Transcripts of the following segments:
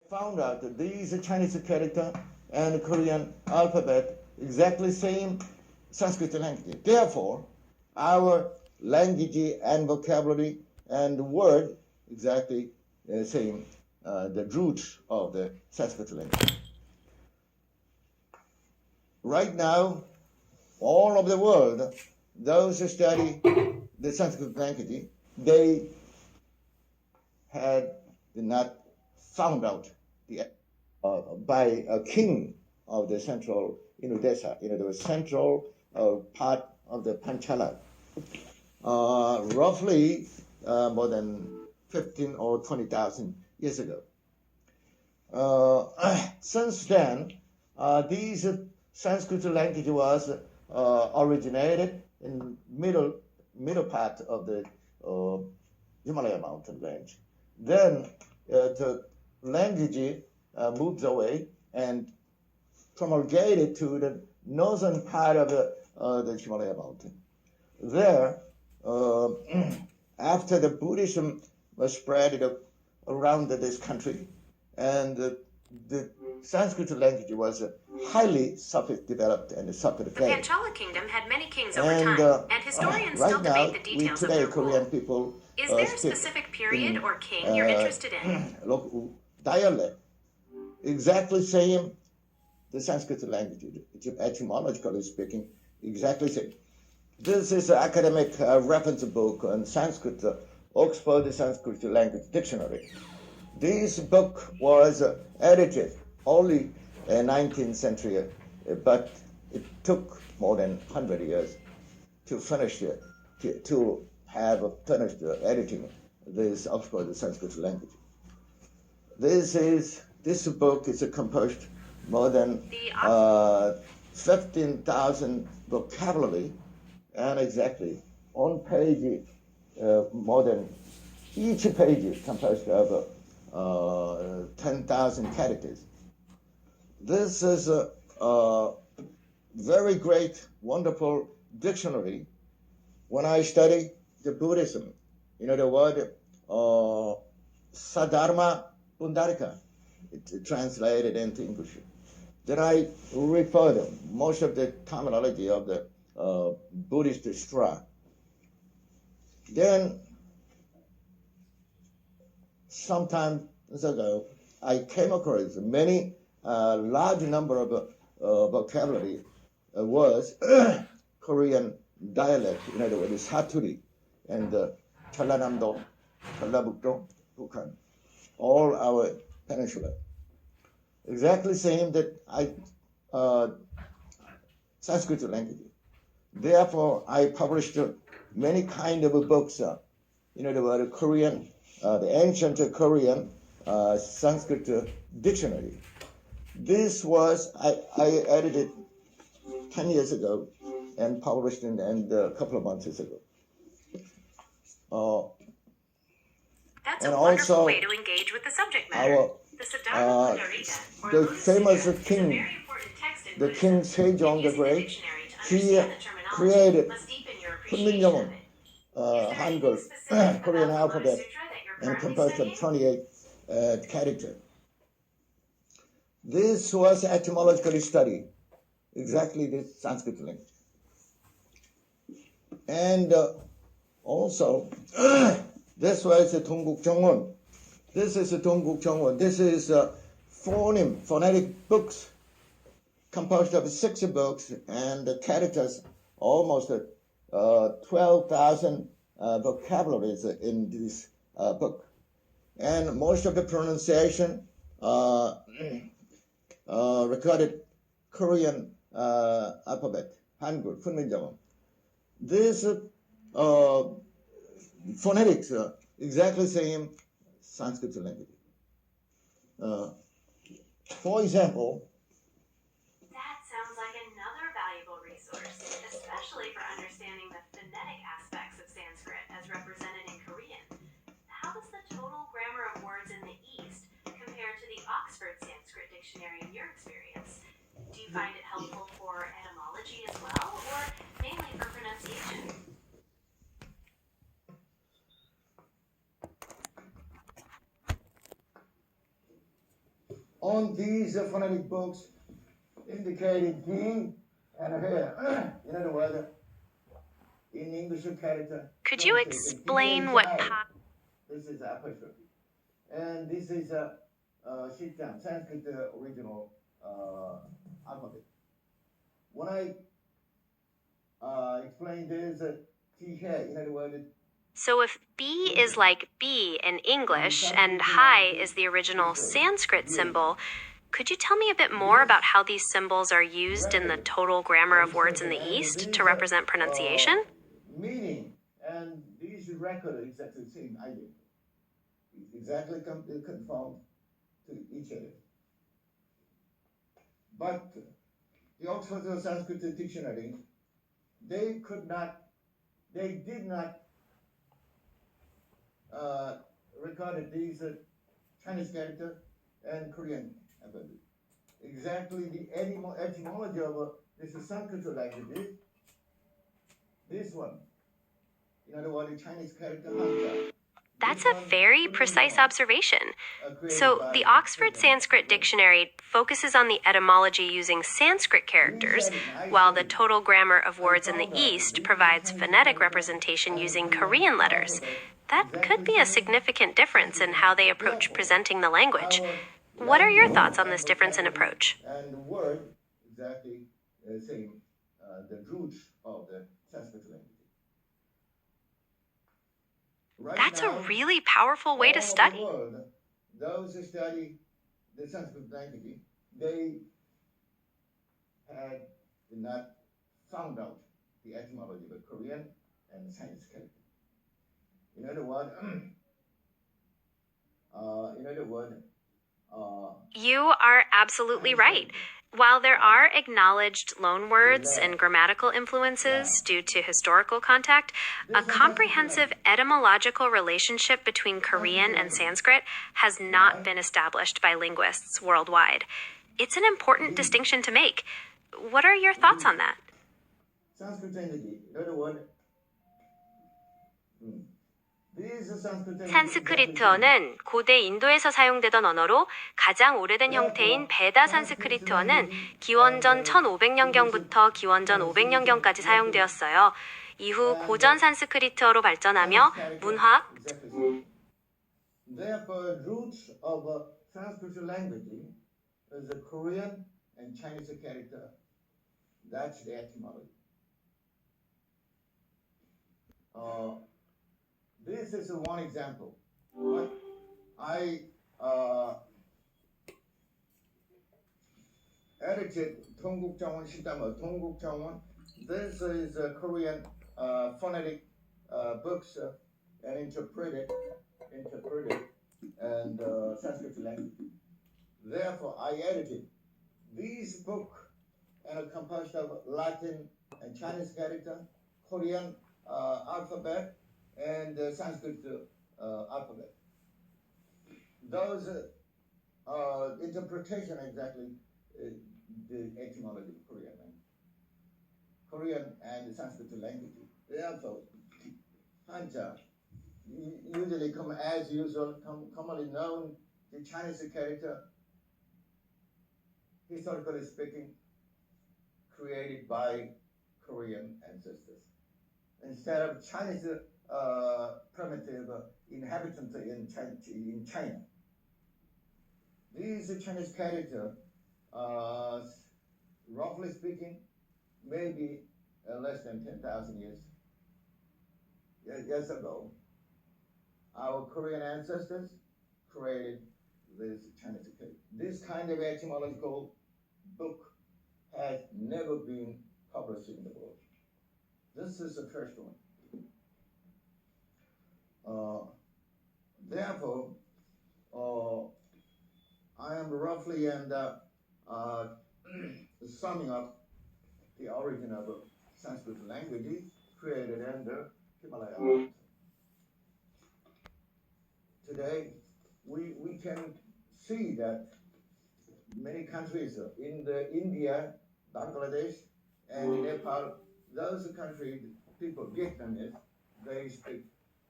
found out that these Chinese character and Korean alphabet exactly same Sanskrit language. Therefore, our language and vocabulary and word exactly same, the root of the Sanskrit language. Right now, all of the world, those who study the Sanskrit language, they had not found out by a king of the central Desa, the central part of the Panchala, roughly more than 15 or 20,000 years ago. Since then, these Sanskrit language was originated in middle part of the Himalaya mountain range. Then the language moves away and promulgated to the northern part of the Himalaya mountain. There, after the Buddhism was spread around this country, and the Sanskrit language was highly developed and sophisticated. The Panchala kingdom had many kings over time, and historians still debate the details of their Korean rule. people Is there a specific period or king you're interested in? Local dialect, exactly same the Sanskrit language, etymologically speaking, exactly same. This is an academic reference book on Sanskrit, Oxford Sanskrit Language Dictionary. This book was edited only in 19th century, but it took more than 100 years to finish it, to have finished editing this Oxford Sanskrit language. This book is composed more than 15,000 vocabulary, and exactly on page more than each page is composed of 10,000 characters. This is a very great, wonderful dictionary. When I study the Buddhism, the word Sadharma Pundarika, it's translated into English. Then I refer to most of the terminology of the Buddhist Sutra. Then, some time ago, I came across many large number of vocabulary words, Korean dialect, in other words, Saturi, and Jeollanam-do, Jeollabuk-do, Bukhan, all our peninsula. Exactly same that Sanskrit language. Therefore, I published many kind of books, the word Korean, the ancient Korean Sanskrit dictionary. This was, I edited 10 years ago and published in a couple of months ago. That's a wonderful way to engage with the subject matter. The famous king, the King Sejong the Great, he created Kunminjeon, Hangul, Korean alphabet, and composed of 28 characters. This was etymologically studied, exactly this Sanskrit language. And also, this was a Dongguk Jongwon. This is a Dongguk Jongwon. This is phonetic books composed of 6 books, and the characters almost 12,000 vocabularies in this book. And most of the pronunciation recorded Korean alphabet, Hangul, Kunminjeon. This phonetics exactly same Sanskrit language. For example, that sounds like another valuable resource, especially for understanding the phonetic aspects of Sanskrit as represented in Korean. How does the total grammar of words in the East compare to the Oxford Sanskrit Dictionary in your experience? Do you find it helpful for etymology as well, or mainly for pronunciation? on these phonetic books indicating king and here. In other words, in English character. Could you explain what This is apostrophe. And this is a Shitang, Sanskrit original alphabet. When I explain this, in other words, So if B is like B in English and Hai is the original Sanskrit symbol, could you tell me a bit more about how these symbols are used in the total grammar of words in the East to represent pronunciation? Meaning, and these record exactly the same idea. It's exactly conformed to each other. But the Oxford Sanskrit Dictionary, they did not record these Chinese character and Korean alphabet. Exactly the etymology of this Sanskrit language. This one, in other words, the Chinese character Hanja. That's a very precise observation. So, the Oxford Sanskrit Dictionary focuses on the etymology using Sanskrit characters, while the total grammar of words in the East provides phonetic representation using Korean letters. That could be a significant difference in how they approach presenting the language. What are your thoughts on this difference in approach? And the word exactly same, the root of the Sanskrit language. That's a really powerful way to study. Those who study the Sanskrit language, they had not found out the etymology of Korean and Chinese character. In other words, You are absolutely right. While there are acknowledged loanwords and grammatical influences due to historical contact, a comprehensive etymological relationship between Korean and Sanskrit has not been established by linguists worldwide. It's an important distinction to make. What are your thoughts on that? Sanskrit energy, in other words, 산스크리트어는 고대 인도에서 사용되던 언어로 가장 오래된 형태인 베다 산스크리트어는 기원전 1500년경부터 기원전 500년경까지 사용되었어요. 이후 고전 산스크리트어로 발전하며 문학, Therefore, roots of Sanskrit language is the Korean and Chinese character. That's the etymology. This is one example. But I edited 동국정원 시담어, 동국정원. This is Korean phonetic books and interpreted and Sanskrit language. Therefore, I edited these book and composed of Latin and Chinese character, Korean alphabet, and Sanskrit alphabet. Those interpretation exactly the etymology of Korean and Sanskrit language. Therefore, Hanja usually come as usual, commonly known the Chinese character, historically speaking, created by Korean ancestors. Instead of Chinese primitive inhabitants in China. These Chinese characters, roughly speaking, maybe less than 10,000 years ago, our Korean ancestors created this Chinese character. This kind of etymological book has never been published in the world. This is the first one. Therefore, I am roughly summing up the origin of Sanskrit language created under Himalaya Mountains. Today, we can see that many countries in India, Bangladesh, and Nepal, those countries, people, Vietnamese,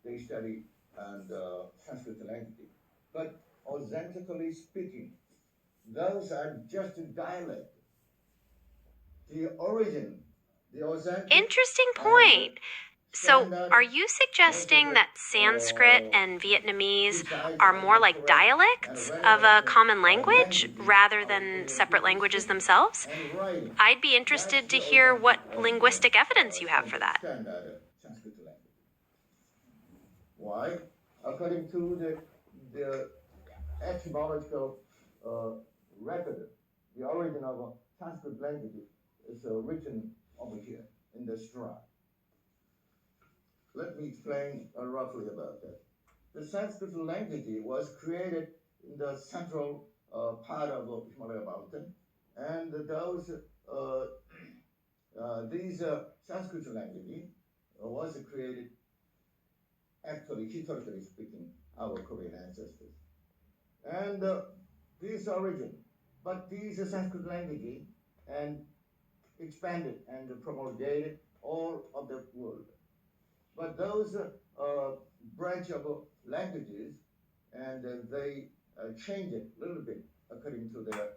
they study and Sanskrit language. But authentically speaking, those are just a dialect. The origin, the authentic. Interesting point. So, are you suggesting that Sanskrit and Vietnamese are more like dialects of a common language rather than separate languages themselves? I'd be interested to hear what linguistic evidence you have for that. Standard Sanskrit language. Why? According to the etymological record, the origin of Sanskrit language is written over here in the Strad. Let me explain roughly about that. The Sanskrit language was created in the central part of the Himalaya mountain, and these Sanskrit language was created, actually, historically speaking, our Korean ancestors. And this origin, but these Sanskrit language and expanded and promulgated all of the world. But those branch of languages, and they change it a little bit according to their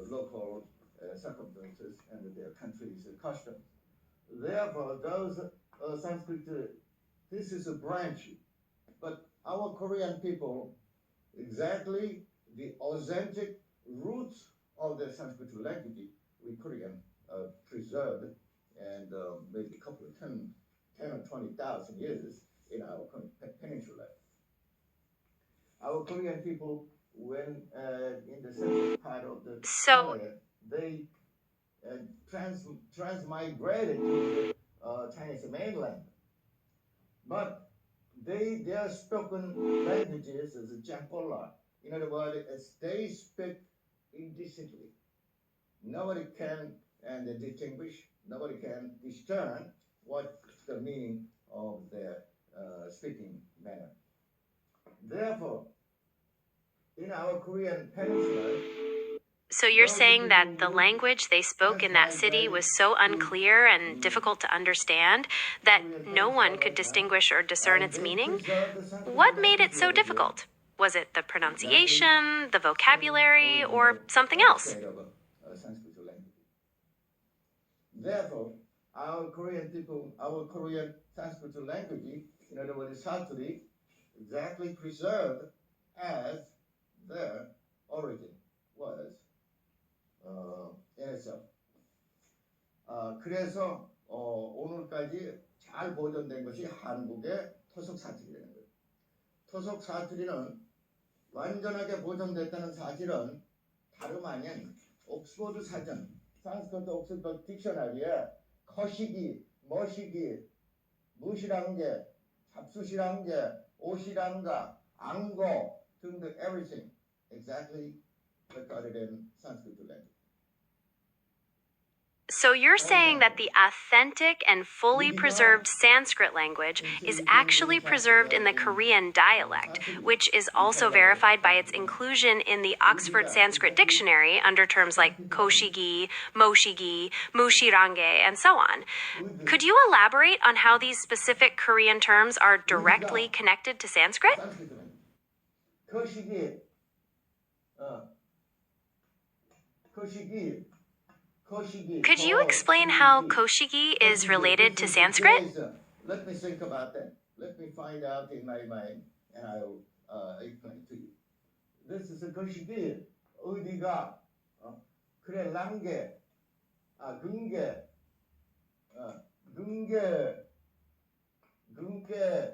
local circumstances and their country's customs. Therefore, those Sanskrit, this is a branch. But our Korean people, exactly the authentic roots of the Sanskrit language, we Korean preserved, and maybe a couple of 10 or 20,000 years in our peninsula. Our Korean people, when in the central part of the Himalaya, they transmigrated to the Chinese mainland. But their spoken languages is Jampola. In other words, they speak indecently. Nobody can distinguish, nobody can discern what the meaning of their speaking manner. Therefore, in our Korean peninsula, so you're saying that the language they spoke in that city was so unclear and difficult to understand that no one could distinguish or discern its meaning? What made it so difficult? Was it the pronunciation, the vocabulary, or something else? Therefore, our Korean people, our Korean Sanskrit language, in other words, Satri, exactly preserved as their origin was in itself. 그래서 오늘까지 잘 보존된 것이 한국의 토속 사투리라는 거예요. 토속 사투리는 완전하게 보존됐다는 사실은 다름 아닌 옥스퍼드 사전, 산스크리트 옥스퍼드 딕셔너리에 거시기, 머시기, 무시란 게, 잡수시란 게, 옷이란가, 안고 등등 everything exactly recorded in Sanskrit language. So you're saying that the authentic and fully preserved Sanskrit language is actually preserved in the Korean dialect, which is also verified by its inclusion in the Oxford Sanskrit Dictionary under terms like koshigi, moshigi, mushirange, and so on. Could you elaborate on how these specific Korean terms are directly connected to Sanskrit? Could you explain how koshigi is related to Sanskrit? Let me think about that. Let me find out in my mind, and I'll explain to you. This is a koshigi. 어디가 그래 랑게 근게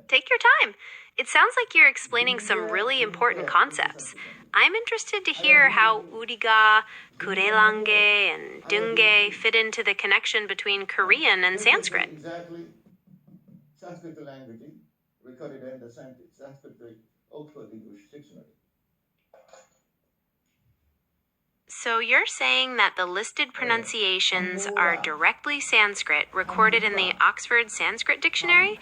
Take your time. It sounds like you're explaining some really important concepts. I'm interested to hear how 우리가, kurelange, and dunge fit into the connection between Korean and Sanskrit. Exactly. Sanskrit language recorded in the Sanskrit Oxford English Dictionary. So you're saying that the listed pronunciations are directly Sanskrit recorded in the Oxford Sanskrit Dictionary?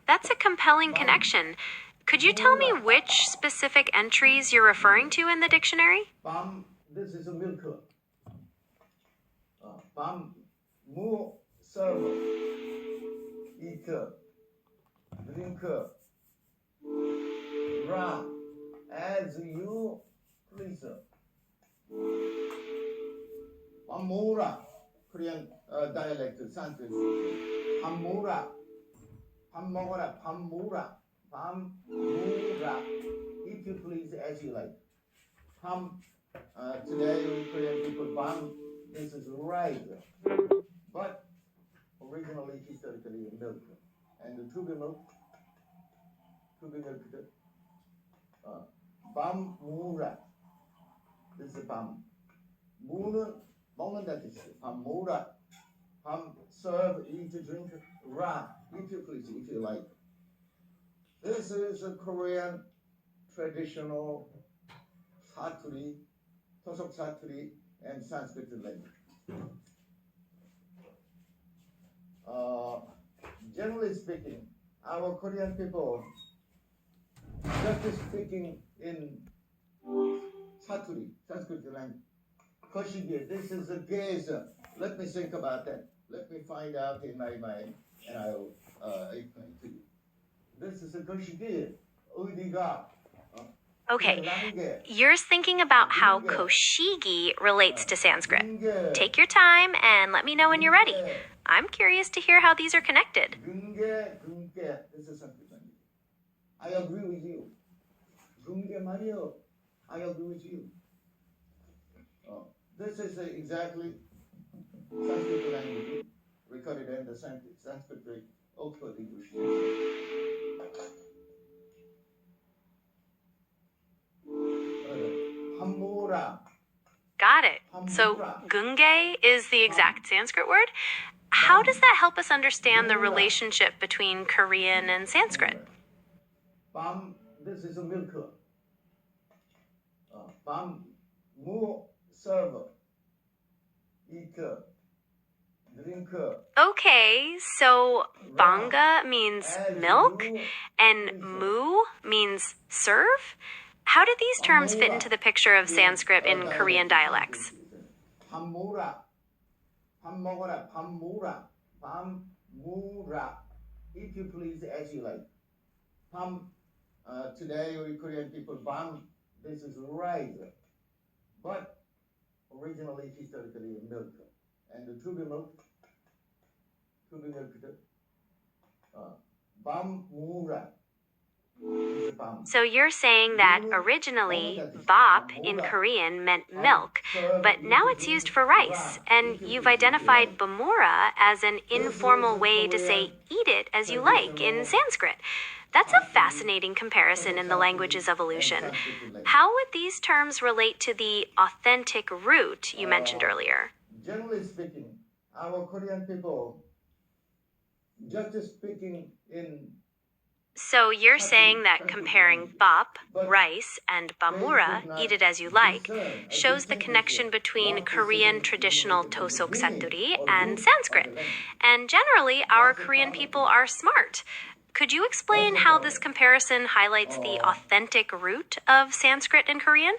That's a compelling connection. Could you tell me which specific entries you're referring to in the dictionary? This is a milk. Mu, serve, eat, drink, ra, as you please. Pamura, Korean dialect, Sanskrit. Pamura, Pamora, Pamura, Pamura. If you please, as you like. Pam, today Korean people, Pam, this is right. But originally, historically, milk. And to be milked, Pamura. This is Pam. 무는 먹는다 뜻이에요. 밥 먹으라. 밥 serve, eat, drink, 라. If you please, if you like. This is a Korean traditional 사투리, 토속 사투리, and Sanskrit language. Generally speaking, our Korean people just speaking in 사투리, Sanskrit language. 거시기에, this is a gaze. Let me think about that. Let me find out in my mind, and I'll explain to you. This is a 거시기에, 어디가. Okay, you're thinking about how koshigi relates to Sanskrit. Take your time and let me know when you're ready. I'm curious to hear how these are connected. This is Sanskrit language. I agree with you. 근게 말이요. I agree with you. This is exactly Sanskrit language recorded in the Sanskrit Oxford English. Got it. So gunge is the exact Sanskrit word. How does that help us understand the relationship between Korean and Sanskrit? This is a milk. Mu serve. Eat. Drink. Okay, so banga means milk and mu means serve? How do these terms fit into the picture of Sanskrit in Korean dialects? 밥 먹어라. 밥 먹어라. 밥 먹어라. 밥 먹어라. If you please, as you like. Today we Korean people, bam, this is rice. But originally, historically, milk. And to be milked, bam 먹어라. So you're saying that originally bap in Korean meant milk, but now it's used for rice, and you've identified bamura as an informal way to say eat it as you like in Sanskrit. That's a fascinating comparison in the language's evolution. How would these terms relate to the authentic root you mentioned earlier? Generally speaking, our Korean people just speaking in. So you're saying that comparing bap, rice, and bamura, eat it as you like, shows the connection between Korean traditional tosok saturi and Sanskrit. And generally, our Korean people are smart. Could you explain how this comparison highlights the authentic root of Sanskrit and Korean?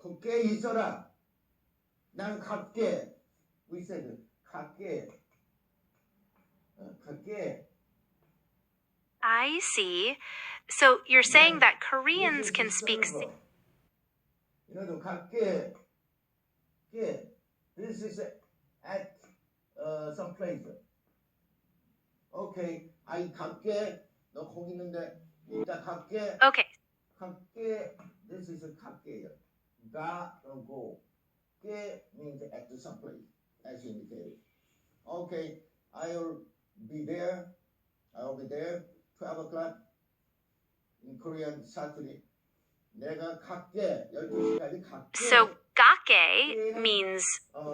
곱게 있어라. 난 갈게. We said 갈게. I see. So you're saying that Koreans can speak. 갈게. This is at some place. Okay, I 갈게. 너 거기 있는데 이따 갈게. Okay. 갈게. This is a 갈게요. 가 or go. 게 means at some place, as indicated. Okay, I'll be there. 12 o'clock in Korean Saturday. 내가 갈게. 12시까지 갈게. So gake means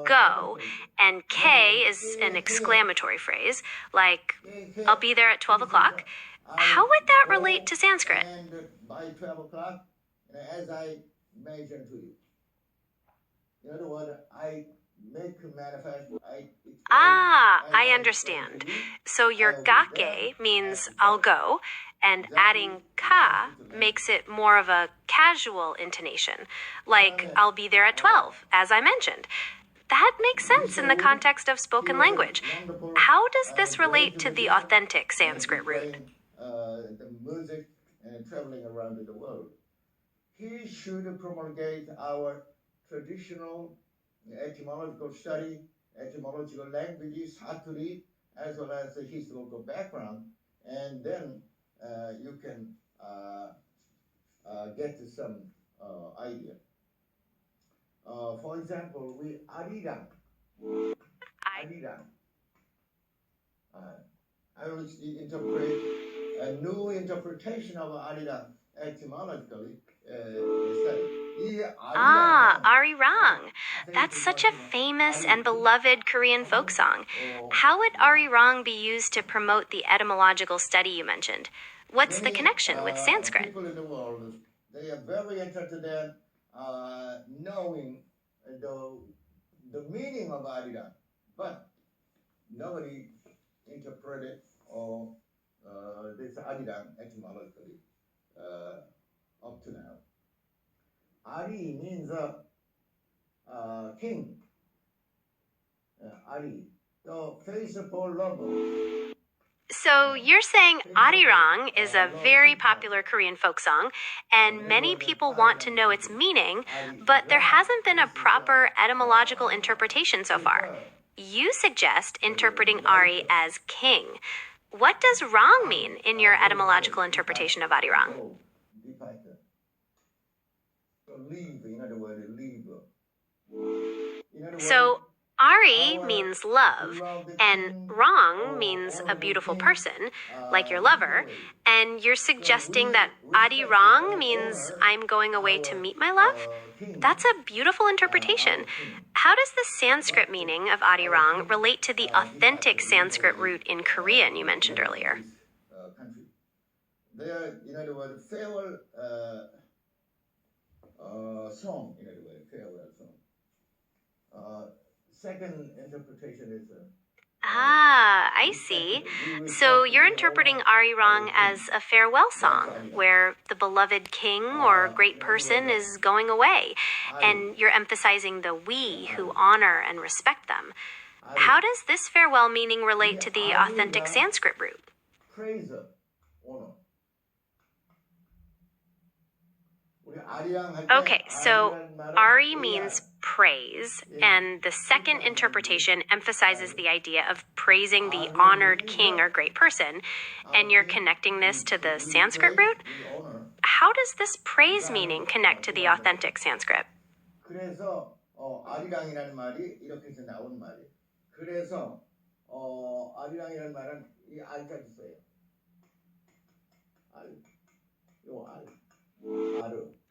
go, and K is an exclamatory phrase, like I'll be there at 12 o'clock. How would that relate to Sanskrit? And by 12 o'clock, as I mentioned to you. In other words, I make manifest. I understand. So your gake means I'll go, and adding ka makes it more of a casual intonation, like I'll be there at 12, as I mentioned. That makes sense in the context of spoken language. How does this relate to the authentic Sanskrit root? The music and traveling around the world. he should promulgate our traditional etymological study, etymological languages, saturi, as well as the historical background, and then you can get some idea. For example, we arirang. I will interpret a new interpretation of arirang etymologically. Arirang. That's such a famous and beloved Korean folk song. How would arirang be used to promote the etymological study you mentioned? What's the connection with Sanskrit? People in the world, they are very interested in knowing the meaning of arirang, but nobody interpreted or this arirang etymologically up to now. Ari means king. Ari, the face for love. So you're saying arirang is a very popular Korean folk song, and many people want to know its meaning, but there hasn't been a proper etymological interpretation so far. You suggest interpreting Ari as king. What does rang mean in your etymological interpretation of arirang? In other words, leave. So Ari means love, and rang means a beautiful person, like your lover, and you're suggesting that arirang means I'm going away to meet my love? That's a beautiful interpretation. How does the Sanskrit meaning of arirang relate to the authentic Sanskrit root in Korean you mentioned earlier? There, in other words, farewell song, in other words, farewell song. Second interpretation is I see. So you're interpreting arirang as a farewell song, where the beloved king or great person is going away, and you're emphasizing the we who honor and respect them. How does this farewell meaning relate to the authentic Sanskrit root? praise, honor. Okay, so Ari means praise, and the second interpretation emphasizes the idea of praising the honored king or great person, and you're connecting this to the Sanskrit root? How does this praise meaning connect to the authentic Sanskrit? 그래서 아리랑이라는 말이 이렇게 해서 나온 말이에요. 그래서 아리랑이라는 말은 이 알까지 써요. 아르.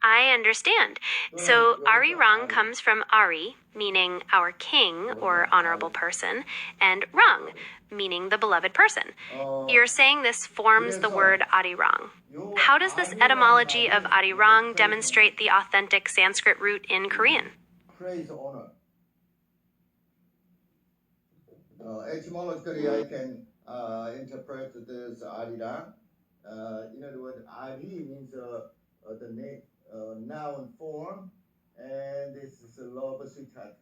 I understand. So arirang comes from Ari, meaning our king or honorable person, and rang, meaning the beloved person. You're saying this forms the word arirang. How does this etymology of arirang demonstrate the authentic Sanskrit root in Korean? Praise, honor. Etymologically, I can interpret this arirang. In other words, ari means the name. Noun form, and this is a love sweetheart.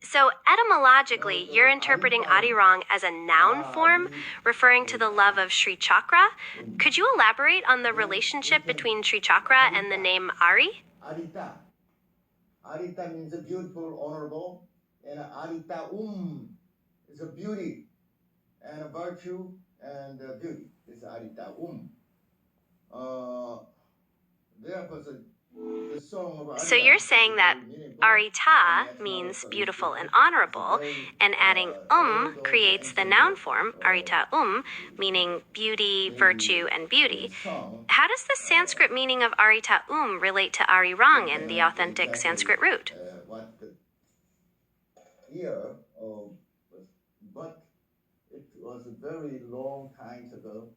So etymologically, you're interpreting arirang as a noun form, referring to the love of Sri Chakra. Could you elaborate on the relationship between Sri Chakra and the name Ari? Arita. Arita means beautiful, honorable, and arita is a beauty and a virtue and beauty. This is arita Therefore, the song of Arita. So you're saying that arita means beautiful and honorable, and adding creates the noun form arita meaning beauty, virtue, and beauty. How does the Sanskrit meaning of arita relate to arirang in the authentic Sanskrit root? But it was a very long time ago,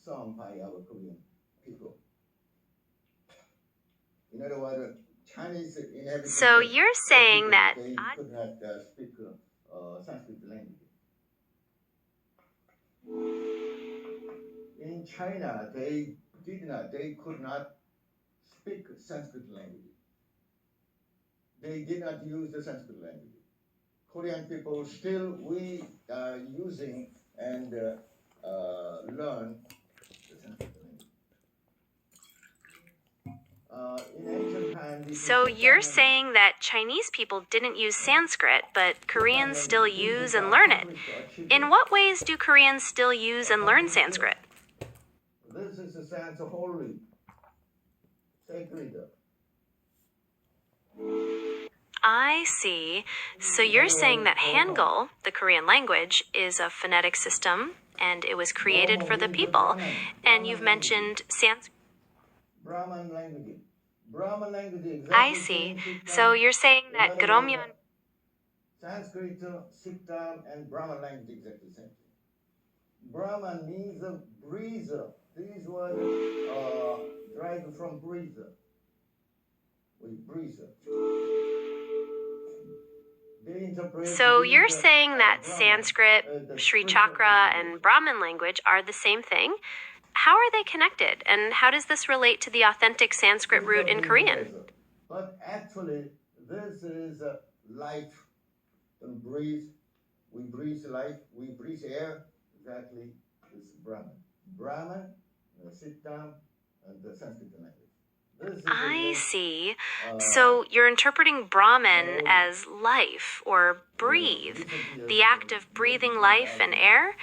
sung by our Korean people. In other words, Chinese inhabitants. So you're saying that they could not speak Sanskrit language. In China, they could not speak Sanskrit language. They did not use the Sanskrit language. Korean people still we are using and learn the Sanskrit language. In ancient times, So you're saying that Chinese people didn't use Sanskrit, but Koreans still use and learn it. In what ways do Koreans still use and learn Sanskrit? This is a sense of holy, sacred. I see. So you're saying that Hangul, the Korean language, is a phonetic system and it was created for the people. And you've mentioned Sanskrit. Brahman language. Brahman language exactly. I see. So you're saying that Gromyeon. Sanskrit, Sikkim, and Brahman language exactly the same thing. Brahman means a breezer. These words derived from breezer. Breezer. So you're saying that Sanskrit, Sri Chakra, and Brahmin language are the same thing? How are they connected, and how does this relate to the authentic Sanskrit root in Korean? But actually, this is life. And breathe. We breathe life. We breathe air. Exactly. This is Brahman. Brahman, Sikkim, and the Sanskrit language. I see. So you're interpreting Brahman as life or breathe, the act of breathing life and air?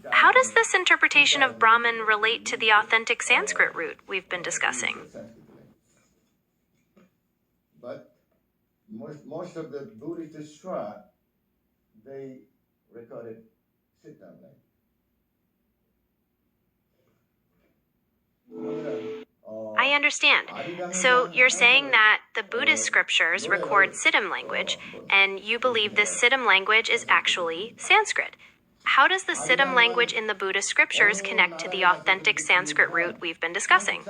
How does this interpretation of Brahman relate to the authentic Sanskrit root we've been discussing? But most of the Buddhist scriptures, they recorded Sikkim language. I understand. So you're saying that the Buddhist scriptures record Siddham language, and you believe this Siddham language is actually Sanskrit. How does the Siddham language in the Buddhist scriptures connect to the authentic Sanskrit root we've been discussing?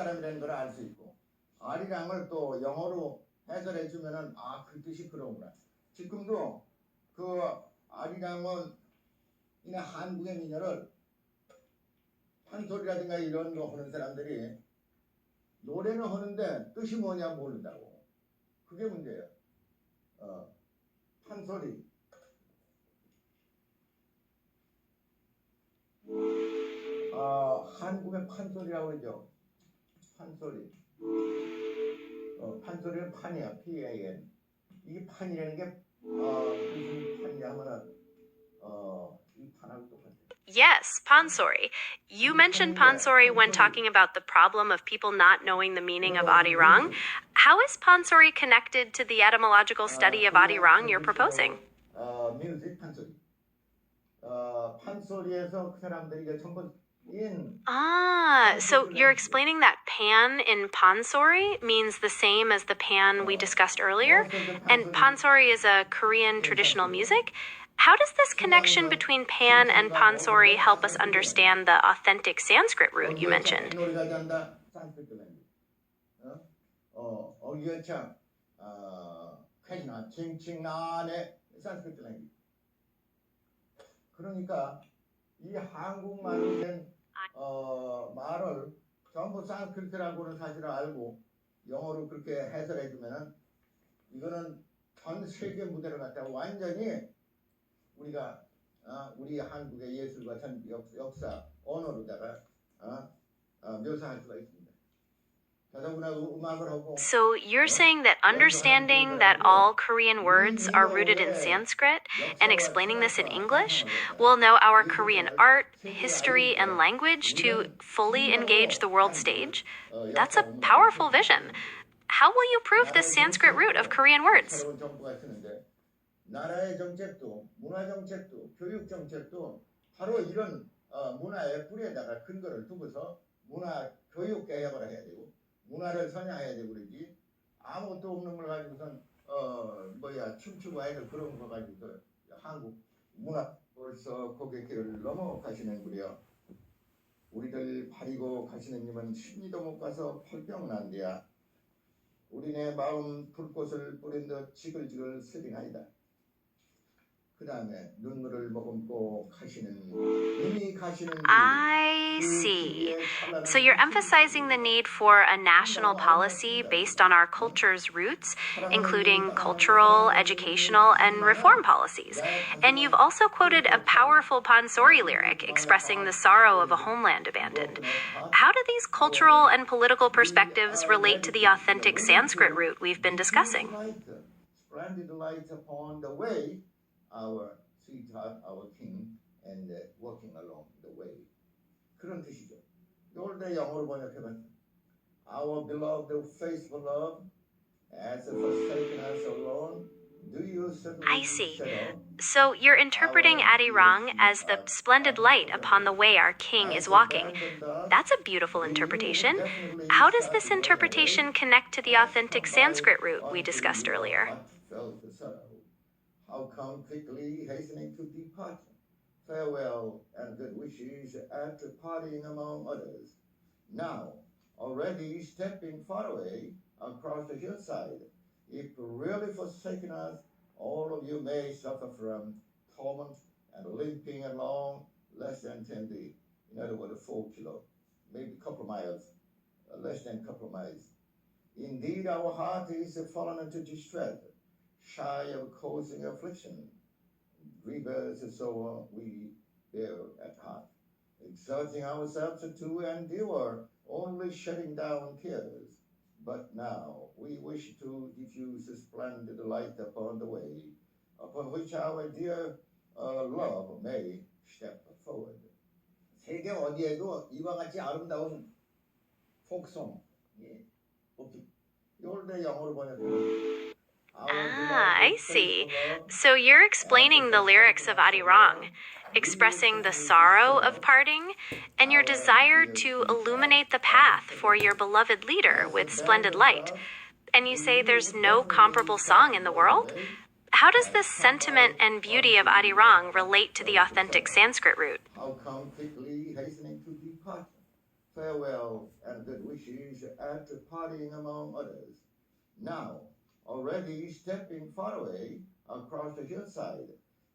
아리랑을 또 영어로 해설해 주면은 그 뜻이 그런구나. 지금도 그 아리랑은 이나 한국의 민요를 판소리라든가 이런 거 하는 사람들이 노래는 하는데 뜻이 뭐냐 모른다고. 그게 문제예요. 판소리. 한국의 판소리라고 그러죠. 판소리. 판소리는 판이야. PAN. 이게 판이라는 게 무슨 판이냐 하면은 이 판하고 똑같아. Yes, pansori. You mentioned pansori when talking about the problem of people not knowing the meaning of arirang. How is pansori connected to the etymological study of arirang you're proposing? music 판소리. 판소리에서 그 사람들이 이제 전부 so you're explaining that pan in pansori means the same as the pan we discussed earlier? And pansori is a Korean traditional music? How does this connection between pan and pansori help us understand the authentic Sanskrit root you mentioned? 그러니까 이 한국말로 된 말을 전부 산스크리트라고는 사실을 알고 영어로 그렇게 해설해 주면은 이거는 전 세계 무대를 갖다가 완전히 우리가 우리 한국의 예술과 전 역사 언어로다가 묘사할 수가 있습니다. So you're saying that understanding that all Korean words are rooted in Sanskrit and explaining this in English will know our Korean art, history, and language to fully engage the world stage? That's a powerful vision. How will you prove this Sanskrit root of Korean words? 나라의 정책도, 문화 정책도, 교육 정책도 바로 이런 문화의 뿌리에다가 근거를 두고서 문화 교육 개혁을 해야 되고 문화를 선양해야 되고 그러지 아무것도 없는 걸 가지고선 춤추고 해서 그런 거 가지고 한국 문화 벌써 고객길을 넘어가시는구려. 우리들 버리고 가시는 님은 심리도 못 가서 펄병 난디야. 우리네 마음 불꽃을 뿌린 듯 지글지글 스리나이다. 그다음에 눈물을 머금고 가시는 이미 가시는 I see. So you're emphasizing the need for a national policy based on our culture's roots, including cultural, educational, and reform policies. And you've also quoted a powerful Pansori lyric expressing the sorrow of a homeland abandoned. How do these cultural and political perspectives relate to the authentic Sanskrit root we've been discussing? Splendid light upon the way, our sweetheart, our king, and walking along the way. 그런 뜻이죠. 이걸 내 영어로 번역해봤어요. Our beloved, faithful love, as forsaken us alone, do you certainly I see. share So you're interpreting Arirang as the splendid light upon the way our king is walking. That's a beautiful interpretation. How does this interpretation connect to the authentic Sanskrit root we discussed earlier? How come quickly hastening to depart? Farewell and good wishes at parting among others. Now, already stepping far away across the hillside, if really forsaken us, all of you may suffer from torment and limping along less than 10 days. In other words, 4 kilo, maybe a couple of miles, less than a couple of miles. Indeed, our heart is fallen into distress, shy of causing affliction. Grievous sorrow we bear at heart, exerting ourselves to endure, only shutting down tears. But now we wish to diffuse a splendid light upon the way, upon which our dear love may step forward. 세계 어디에도 이와 같이 아름다운 폭송, 이걸 내 영어로 번역해요. I see. So you're explaining the lyrics of Arirang, expressing the sorrow of parting and your desire to illuminate the path for your beloved leader with splendid light. And you say there's no comparable song in the world? How does this sentiment and beauty of Arirang relate to the authentic Sanskrit root? How come quickly hastening to depart? Farewell and good wishes at parting among others. Now, already stepping far away across the hillside,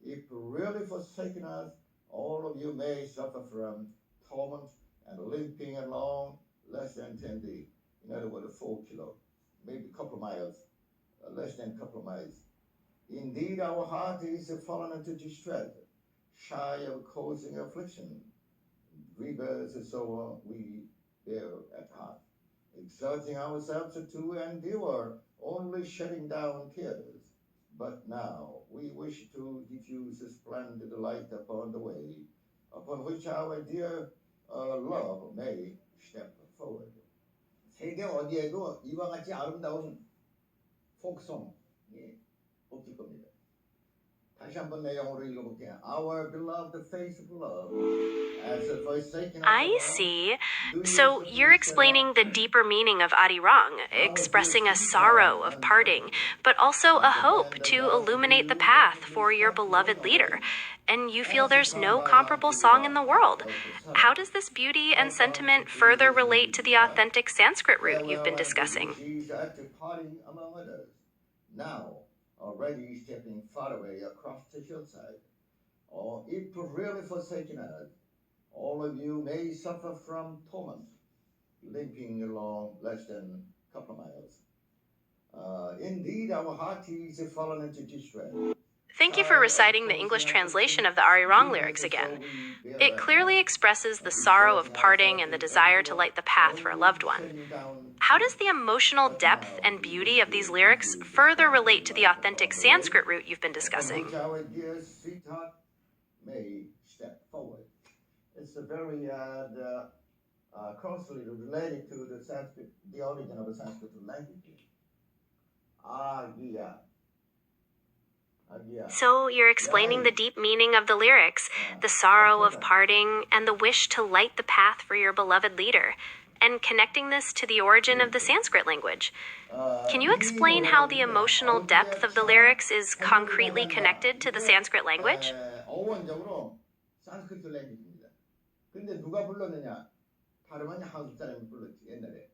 if really forsaken us, all of you may suffer from torment and limping along less than 10 days. In other words, 4 kilo, maybe a couple of miles, less than a couple of miles. Indeed, our heart is fallen into distress, shy of causing affliction. Grievous sorrow we bear at heart, exerting ourselves to endure, only shutting down tears. But now we wish to diffuse a splendid light upon the way, upon which our dear love may step forward. 세계 어디에도 이와 같이 아름다운 폭송 없을 겁니다. 다시 한번 내 영어로 읽어볼게요. Our beloved faithful love, as forsaken us I alone, see. do you So you're certainly explaining the share deeper meaning of Arirang, expressing a sorrow of parting, but also a hope to illuminate the path for your beloved leader. And you feel there's no comparable song in the world. How does this beauty and sentiment further relate to the authentic Sanskrit root you've been discussing? Now, already stepping far away across the hillside, or if really forsaken us, all of you may suffer from torment, limping along less than a couple of miles. Indeed, our heart is fallen into distress. Thank you for reciting the English translation of the Arirang lyrics again. It clearly expresses the sorrow of parting and the desire to light the path for a loved one. How does the emotional depth and beauty of these lyrics further relate to the authentic Sanskrit root you've been discussing? Which our dear sweetheart may step forward. It's a very closely related to the Sanskrit, the origin of the Sanskrit language. Agya. So you're explaining the deep meaning of the lyrics, the sorrow of parting, and the wish to light the path for your beloved leader, and connecting this to the origin of the Sanskrit language. Can you explain how the emotional depth of the lyrics is concretely connected to the Sanskrit language? 어원적으로 산스크리트 랭귀지입니다. 근데 누가 불렀느냐? 다름 아닌 한국 사람이 불렀지 옛날에.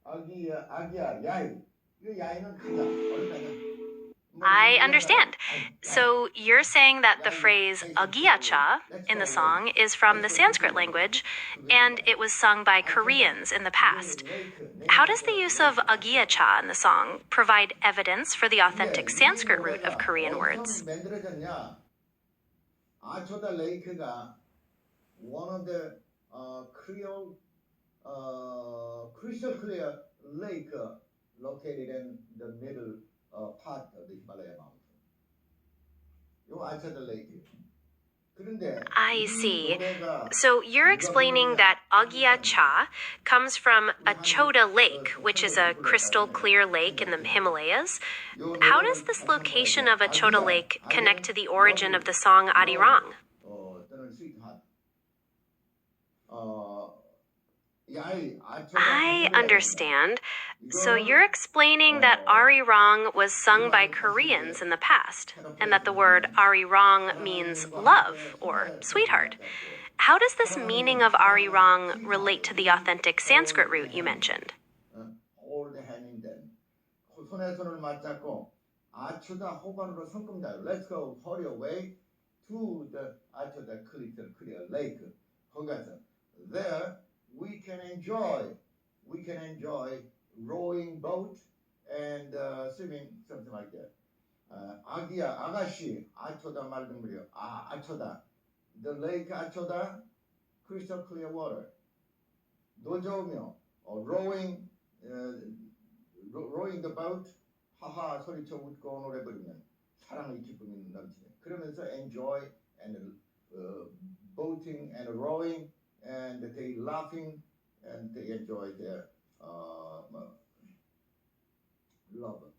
아기야, 야이. 이 야이는 가자, 얼른 가자. I understand. So you're saying that the phrase agiacha in the song is from the Sanskrit language, and it was sung by Koreans in the past. How does the use of agiacha in the song provide evidence for the authentic Sanskrit root of Korean words? 만들어졌냐? 아초다 레이크가 one of the crystal clear lake located in the middle part of the Himalaya mountain. 요 아초다 레이크. I see. So you're explaining that Agia-cha comes from Achoda Lake, which is a crystal clear lake in the Himalayas. How does this location of Achoda Lake connect to the origin of the song Arirang? I understand. So you're explaining that Arirang was sung by Koreans in the past, and that the word Arirang means love or sweetheart. How does this meaning of Arirang relate to the authentic Sanskrit root you mentioned? Hold hand in them. 손에 손을 맞잡고 아초다 호반으로 성금다. Let's go hurry away to the 아초다 clear lake. 거기 가서 there we can enjoy rowing boat and swimming, something like that. 아기야, 아가씨, 아초다 맑은 물이요. 아초다. The lake 아초다, crystal clear water. 노저우며, rowing the boat, 하하 소리쳐 웃고 노래 부르면 사랑의 기쁨이 넘치네. 그러면서 enjoy and boating and rowing and they laughing and they enjoy their love.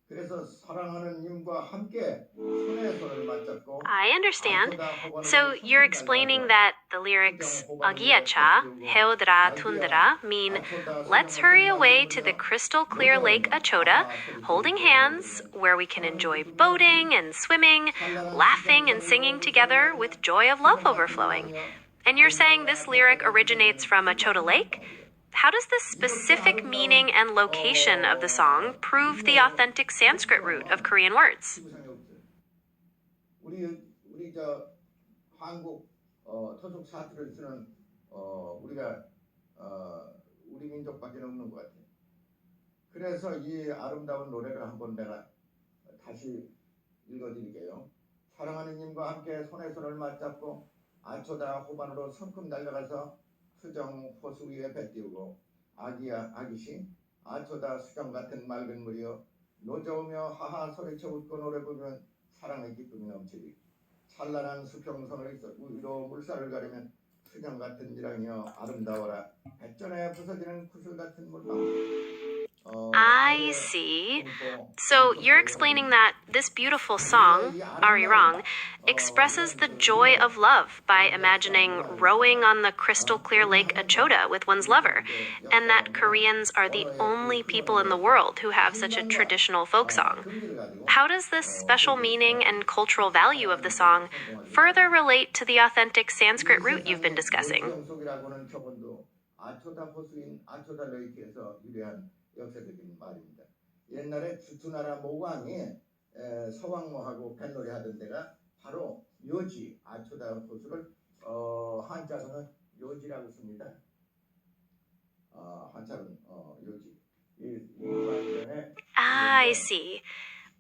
그래서 사랑하는 님과 함께 손에 손을 맞잡고 I understand. So you're explaining that the lyrics Agiacha, Heodra Tundra mean let's hurry away to the crystal clear lake Achoda, holding hands, where we can enjoy boating and swimming, laughing and singing together with joy of love overflowing. And you're saying this lyric originates from Achoda Lake? How does this specific meaning and location of the song prove the authentic Sanskrit root of Korean words? 우리 한국 토속 사투리를 쓰는 우리가 우리 민족밖에 없는 것 같아요. 그래서 이 아름다운 노래를 한번 내가 다시 읽어드릴게요. 사랑하는 님과 함께 손에 손을 맞잡고 아초다 호반으로 성큼 달려가서 수정 호수 위에 배 띄우고 아기야 아기씨 아초다 수정 같은 맑은 물이여 노저우며 하하 소리쳐 웃고 노래 부르면 사랑의 기쁨이 넘치리 찬란한 수평선을 위로 물살을 가리면 수정 같은 지랑이여 아름다워라 배전에 부서지는 구슬 같은 물방울. I see. So you're explaining that this beautiful song, Arirang, expresses the joy of love by imagining rowing on the crystal clear lake Achoda with one's lover, and that Koreans are the only people in the world who have such a traditional folk song. How does this special meaning and cultural value of the song further relate to the authentic Sanskrit root you've been discussing? 역사적인 말입니다. 옛날에 주투나라 모왕이 서왕모하고 뱃놀이 하던 데가 바로 묘지 아초다 호수를 한자로는 요지라고 씁니다. 한자로는 요지. I see.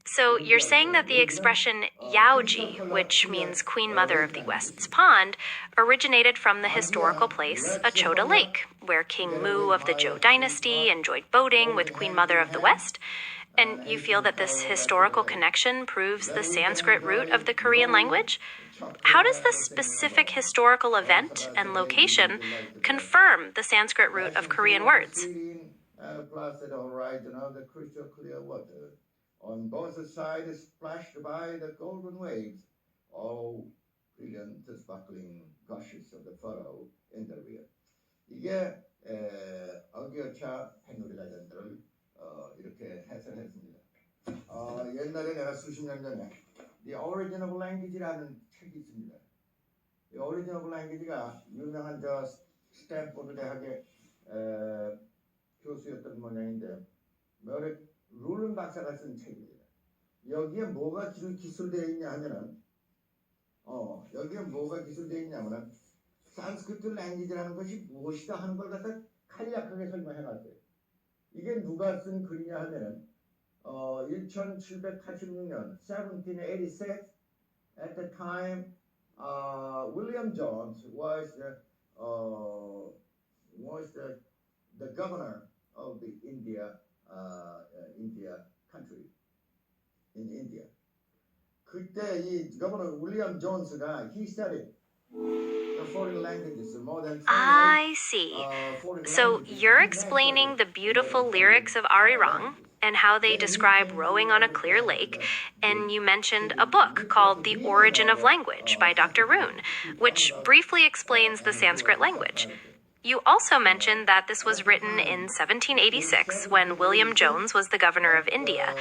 So you're saying that the expression Yaoji, which means Queen Mother of the West's Pond, originated from the historical place Achoda Lake, where King Mu of the Zhou dynasty enjoyed boating with Queen Mother of the West? And you feel that this historical connection proves the Sanskrit root of the Korean language? How does this specific historical event and location confirm the Sanskrit root of Korean words? On both sides splashed by the golden waves, all brilliant sparkling gushes of the furrow in the rear. 이게 어기어차 뱃놀이가 된다를 이렇게 해설했습니다. 옛날에 내가 수십 년 전에 The Origin of Language라는 책이 있습니다. 이 Origin of Language가 유명한 저 스탠포드 대학의 교수였던 모양인데 룰른 박사가 쓴 책입니다. 여기에 뭐가 기술되어 있냐 하면은 여기에 뭐가 기술되어 있냐면은 산스크리트 랭귀지라는 것이 무엇이다 하는 걸 갖다 간략하게 설명해 놨어요. 이게 누가 쓴 글이냐 하면은 1786년 1786 at the time William Jones was the governor of the India country in India. 그때 이 governor William Jones가 he studied the foreign languages more than 28 I see. foreign So languages. you're He explaining the mastered beautiful more than lyrics of Ari Rong languages. and how they Then he describe came rowing to on a clear understand lake, the and you mentioned to a book look at called the The meaning Origin of of Language by Dr. Sanskrit Roon, language. He which found out, briefly explains the and he was Sanskrit a language. subtitle. You also mentioned that this was At the written in time, 1786 in when William 1786, Jones was the governor of at India.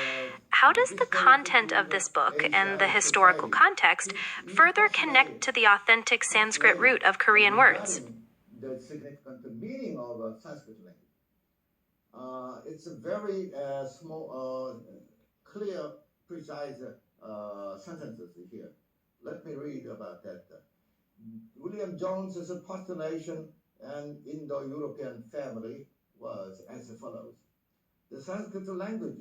How does the content of this book and the historical context further connect to the authentic Sanskrit root of Korean words? The significant meaning of Sanskrit language. It's a very small, clear, precise sentences here. Let me read about that. William Jones's postulation and Indo-European family was as follows. The Sanskrit language,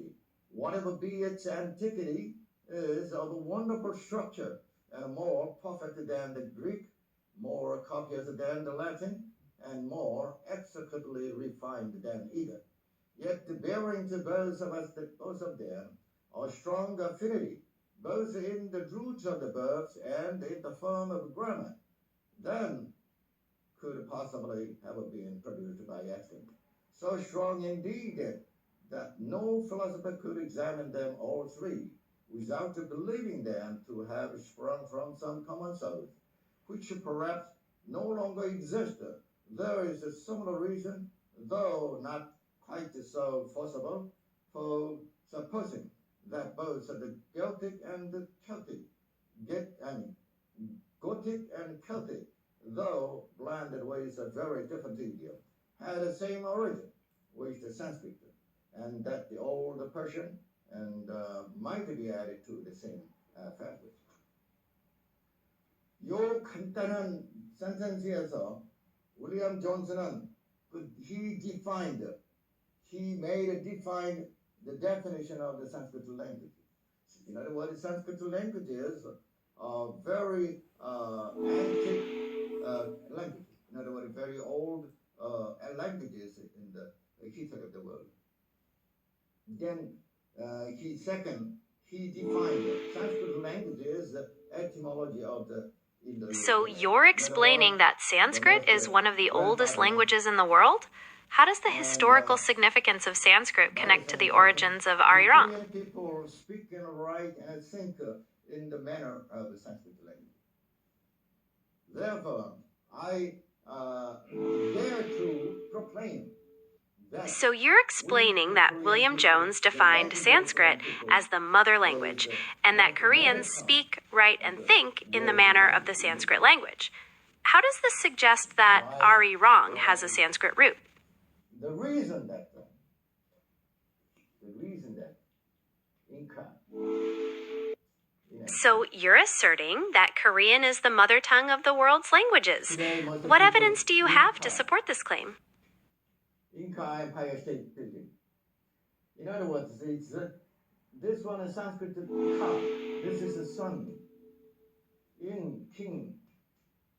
whatever be its antiquity, is of a wonderful structure and more perfect than the Greek, more copious than the Latin, and more exquisitely refined than either. Yet bearing to both of them a strong affinity, both in the roots of the verbs and in the form of grammar, then could possibly have been produced by accident. So strong indeed that no philosopher could examine them all three without believing them to have sprung from some common source, which perhaps no longer exists. There is a similar reason, though not quite so forcible, for supposing that both the Celtic and the Gothic and Celtic, though blended with a very different idiom, had the same origin with the Sanskrit, and that the old Persian and might be added to the same family. 요 간단한 센텐스에서 윌리엄 존스는 he defined the definition of the Sanskrit language. In other words, Sanskrit language is a very antique language. In other words, very old languages in the history of the world. Then he defined Sanskrit language is the etymology of the So you're explaining that Sanskrit is one of the oldest languages in the world? How does the historical significance of Sanskrit connect to the origins of Arirang? People speak and write and think in the manner of the Sanskrit language. Therefore, I dare to proclaim that. So you're explaining that William Jones defined Sanskrit as the mother language, and that Koreans speak, write, and think in the manner of the Sanskrit language. How does this suggest that Arirang has a Sanskrit root? The reason that Inca. So you're asserting that Korean is the mother tongue of the world's languages. What evidence do you have to support this claim? Inca Empire State Building. In other words, it's this one is Sanskrit Ka. This is the sun. In king.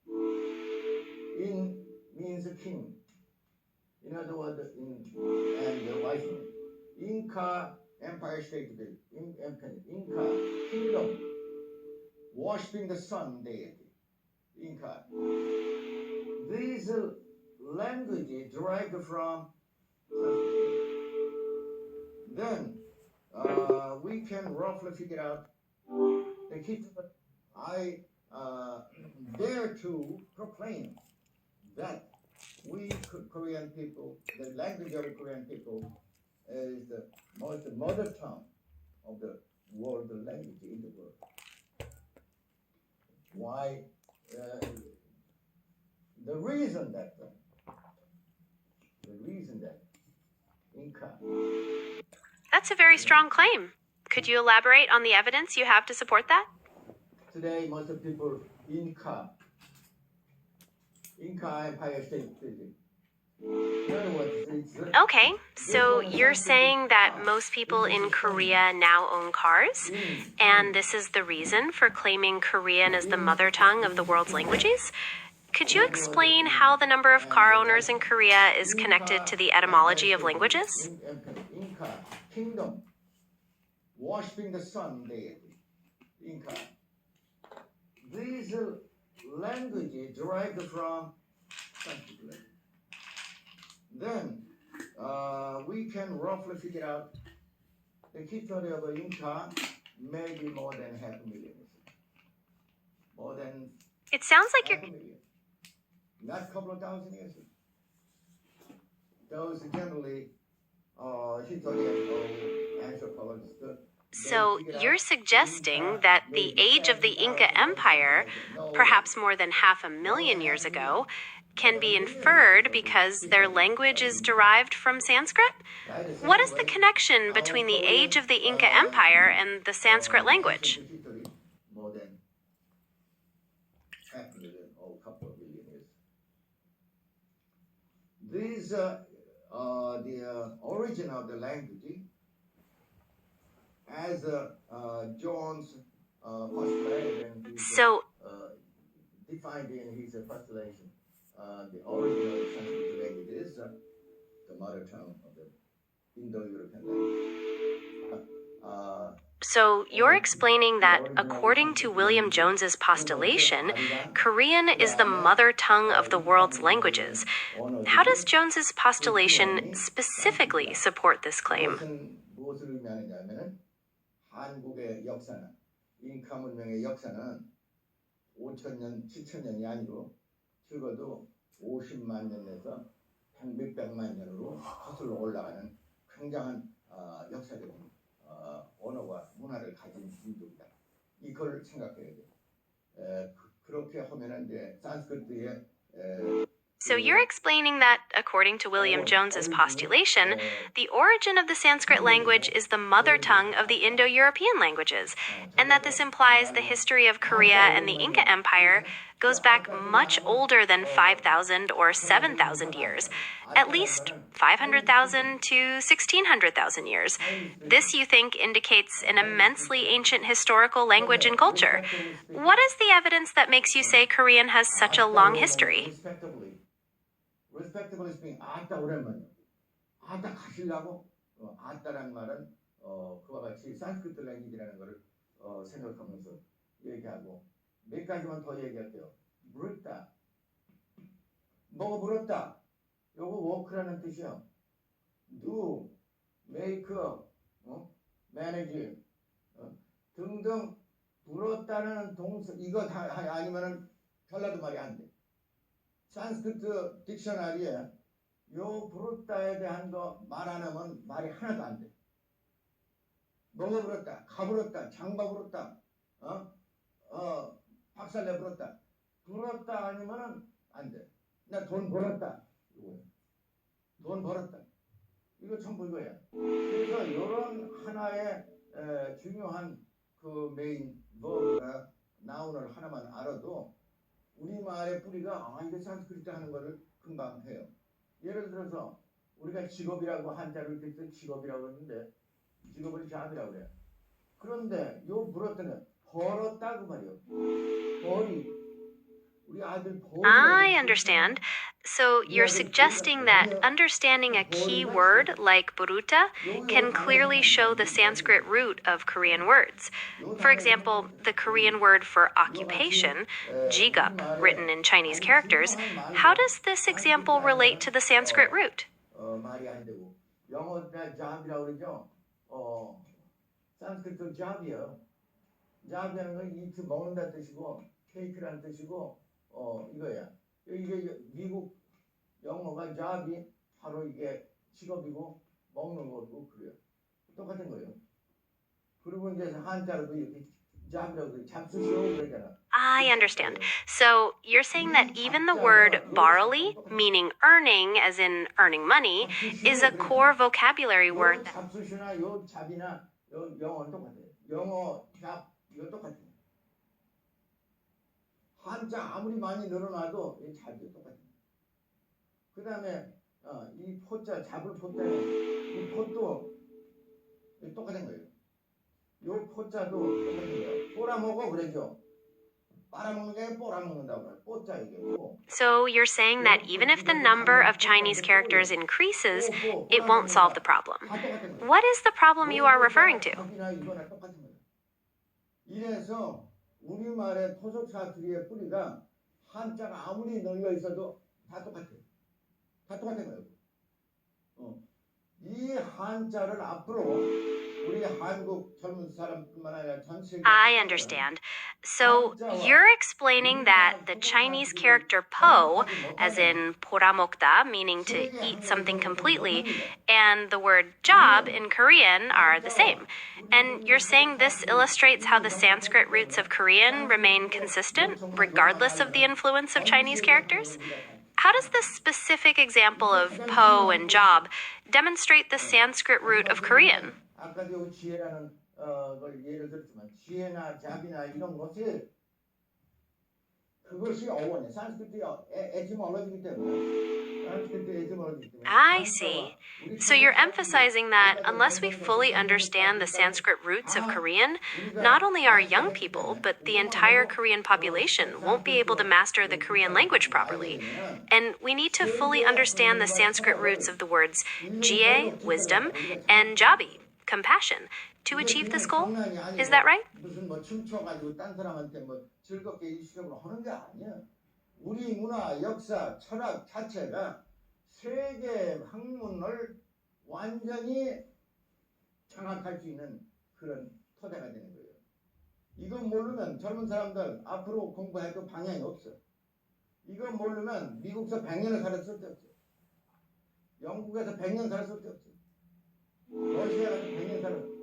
In means king. In other words, and the wise man. Inca Empire State Building. Inca kingdom. Worshipping the sun deity. Inca. These languages derived from Sanskrit. Then we can roughly figure out the history. I dare to proclaim that we Korean people, the language of the Korean people, is the most mother tongue of the world language in the world. Why? The reason that Inca. That's a very strong claim. Could you elaborate on the evidence you have to support that? Today, most of people Inca Empire State Building. In other words, Okay, so you're saying that most people in Korea now own cars, and this is the reason for claiming Korean as the mother tongue of the world's languages? Could you explain how the number of car owners in Korea is connected to the etymology of languages? Inca kingdom, worshiping the sun deity, Inca. These languages derived from Sanskrit language. Then we can roughly figure out the history of Inca, maybe more than 500,000. More than It sounds like 500,000. Not a couple of thousand years. Those generally historians or anthropologists. So you're suggesting that the age of the Inca Empire, perhaps more than 500,000 years ago, can be inferred because their language is derived from Sanskrit? What is the connection between the age of the Inca Empire and the Sanskrit language? More than 500,000 or a couple of billion years. These are the origin of the language as John's postulation So defined in his postulation. The origin of the Sanskrit language is the mother tongue of the Indo-European language. So you're explaining that, according to William Jones's postulation, Korean is the mother tongue of the world's languages. How does Jones's postulation specifically support this claim? 무엇을 의미하느냐면은 한국의 역사는 잉카 문명의 역사는 5,000년, 7,000년이 아니고 적어도 50만 년에서 몇백만 년으로 거슬러 올라가는 굉장한 역사적인 언어와 문화를 가진 민족이다. 이걸 생각해야 돼. 그렇게 하면은 이제 산스크리트의 So you're explaining that, according to William Jones's postulation, the origin of the Sanskrit language is the mother tongue of the Indo-European languages, and that this implies the history of Korea and the Inca Empire goes back much older than 5,000 or 7,000 years, at least 500,000 to 1,600,000 years. This, you think, indicates an immensely ancient historical language and culture. What is the evidence that makes you say Korean has such a long history? Respectable speaking, 아따 오랜만이야. 아따 가시려고 아따라는 말은 그와 같이 산스크리트 랭귀지라는 것을 생각하면서 얘기하고 몇 가지만 더 얘기할게요. 물었다. 뭐가 물었다. 요거 워크라는 뜻이야. do, make, manage 등등 물었다는 동사 이거 다 아니면은 전라도 말이 안 돼. 산스크리트 딕셔너리에 요 부르다에 대한 거 말 안 하면 말이 하나도 안 돼. 뭐가 부렀다, 가 부렀다, 장바 부렀다, 박살내 부렀다. 부렀다 아니면은 안 돼. 나 돈 벌었다. 돈 벌었다. 이거 전부 이거야. 그래서 이런 하나의 중요한 그 메인 버브가 나운을 하나만 알아도 우리말의 뿌리가 이게 산스크리트 하는 거를 금방 해요. 예를 들어서 우리가 직업이라고 한자를 이렇게 직업이라고 했는데 직업을 잡이라고 그래요. 그런데 요 물었더니 벌었다 그 말이에요. 벌이 우리 아들 벌이 I understand. So you're suggesting that understanding a key word like buruta can clearly show the Sanskrit root of Korean words. For example, the Korean word for occupation, jigup, written in Chinese characters, how does this example relate to the Sanskrit root? 말이 안 되고 영어 잡이라고 그러죠. 산스크리트 잡이요. 잡이라는 건 eat 먹는다는 뜻이고 케이크라는 뜻이고 이거야. 이게 미국 영어가 잡이 바로 이게 직업이고 먹는 거고 그래요. 똑같은 거예요. 그리고 이제 한자로도 이렇게 잡이라고 잡수시오 그러잖아. I understand. So you're saying that even the word barley, meaning earning, as in earning money, is a core vocabulary word. 잡수시나 요 잡이나 영어는 똑같아요. 영어, 샵, 이거 똑같아요. 한자 아무리 많이 늘어나도 이 자도 똑같아요. 그 다음에 이 포자, 잡을 포자에 이 포도 똑같은 거예요. 요 포자도 똑같은 거예요. 꼬라먹어 그러죠. 빨아먹는 게 꼬라먹는다고 해요. 포자 이게 뭐. So you're saying that even if the number of Chinese characters increases, it won't solve the problem. What is the problem you are referring to? 이거나 똑같은 거예요. 이래서 우리말의 토속 사투리의 뿌리가 한자가 아무리 널려 있어도 다 똑같아요. 다 똑같은 거예요. 이 한자를 앞으로 우리 한국 젊은 사람뿐만 아니라 전 세계 I understand. So you're explaining that the Chinese character po, as in poramokda, meaning to eat something completely, and the word job in Korean are the same. And you're saying this illustrates how the Sanskrit roots of Korean remain consistent, regardless of the influence of Chinese characters? How does this specific example of po and job demonstrate the Sanskrit root of Korean? 아까도 지혜라는 걸 예를 들었지만 지혜나 잡이나 이런 것이 그것이 어원이에요. 산스크리트 에티몰로지이기 때문에 산스크리트 에티몰로지이기 때문에 I see. So you're emphasizing that unless we fully understand the Sanskrit roots of Korean, not only our young people, but the entire Korean population won't be able to master the Korean language properly. And we need to fully understand the Sanskrit roots of the words jie, wisdom, and jabi, compassion, to achieve this goal. Is that right? 무슨 뭐 춤춰가지고 딴 사람한테 뭐 즐겁게 일시적으로 하는 게 아니야. 우리 문화, 역사, 철학 자체가 세계 학문을 완전히 장악할 수 있는 그런 토대가 되는 거예요. 이거 모르면 젊은 사람들 앞으로 공부할 그 방향이 없어. 이거 모르면 미국에서 100년을 살았을 때 없어. 영국에서 100년 살았을 때 없어. 러시아에서 100년 살았어.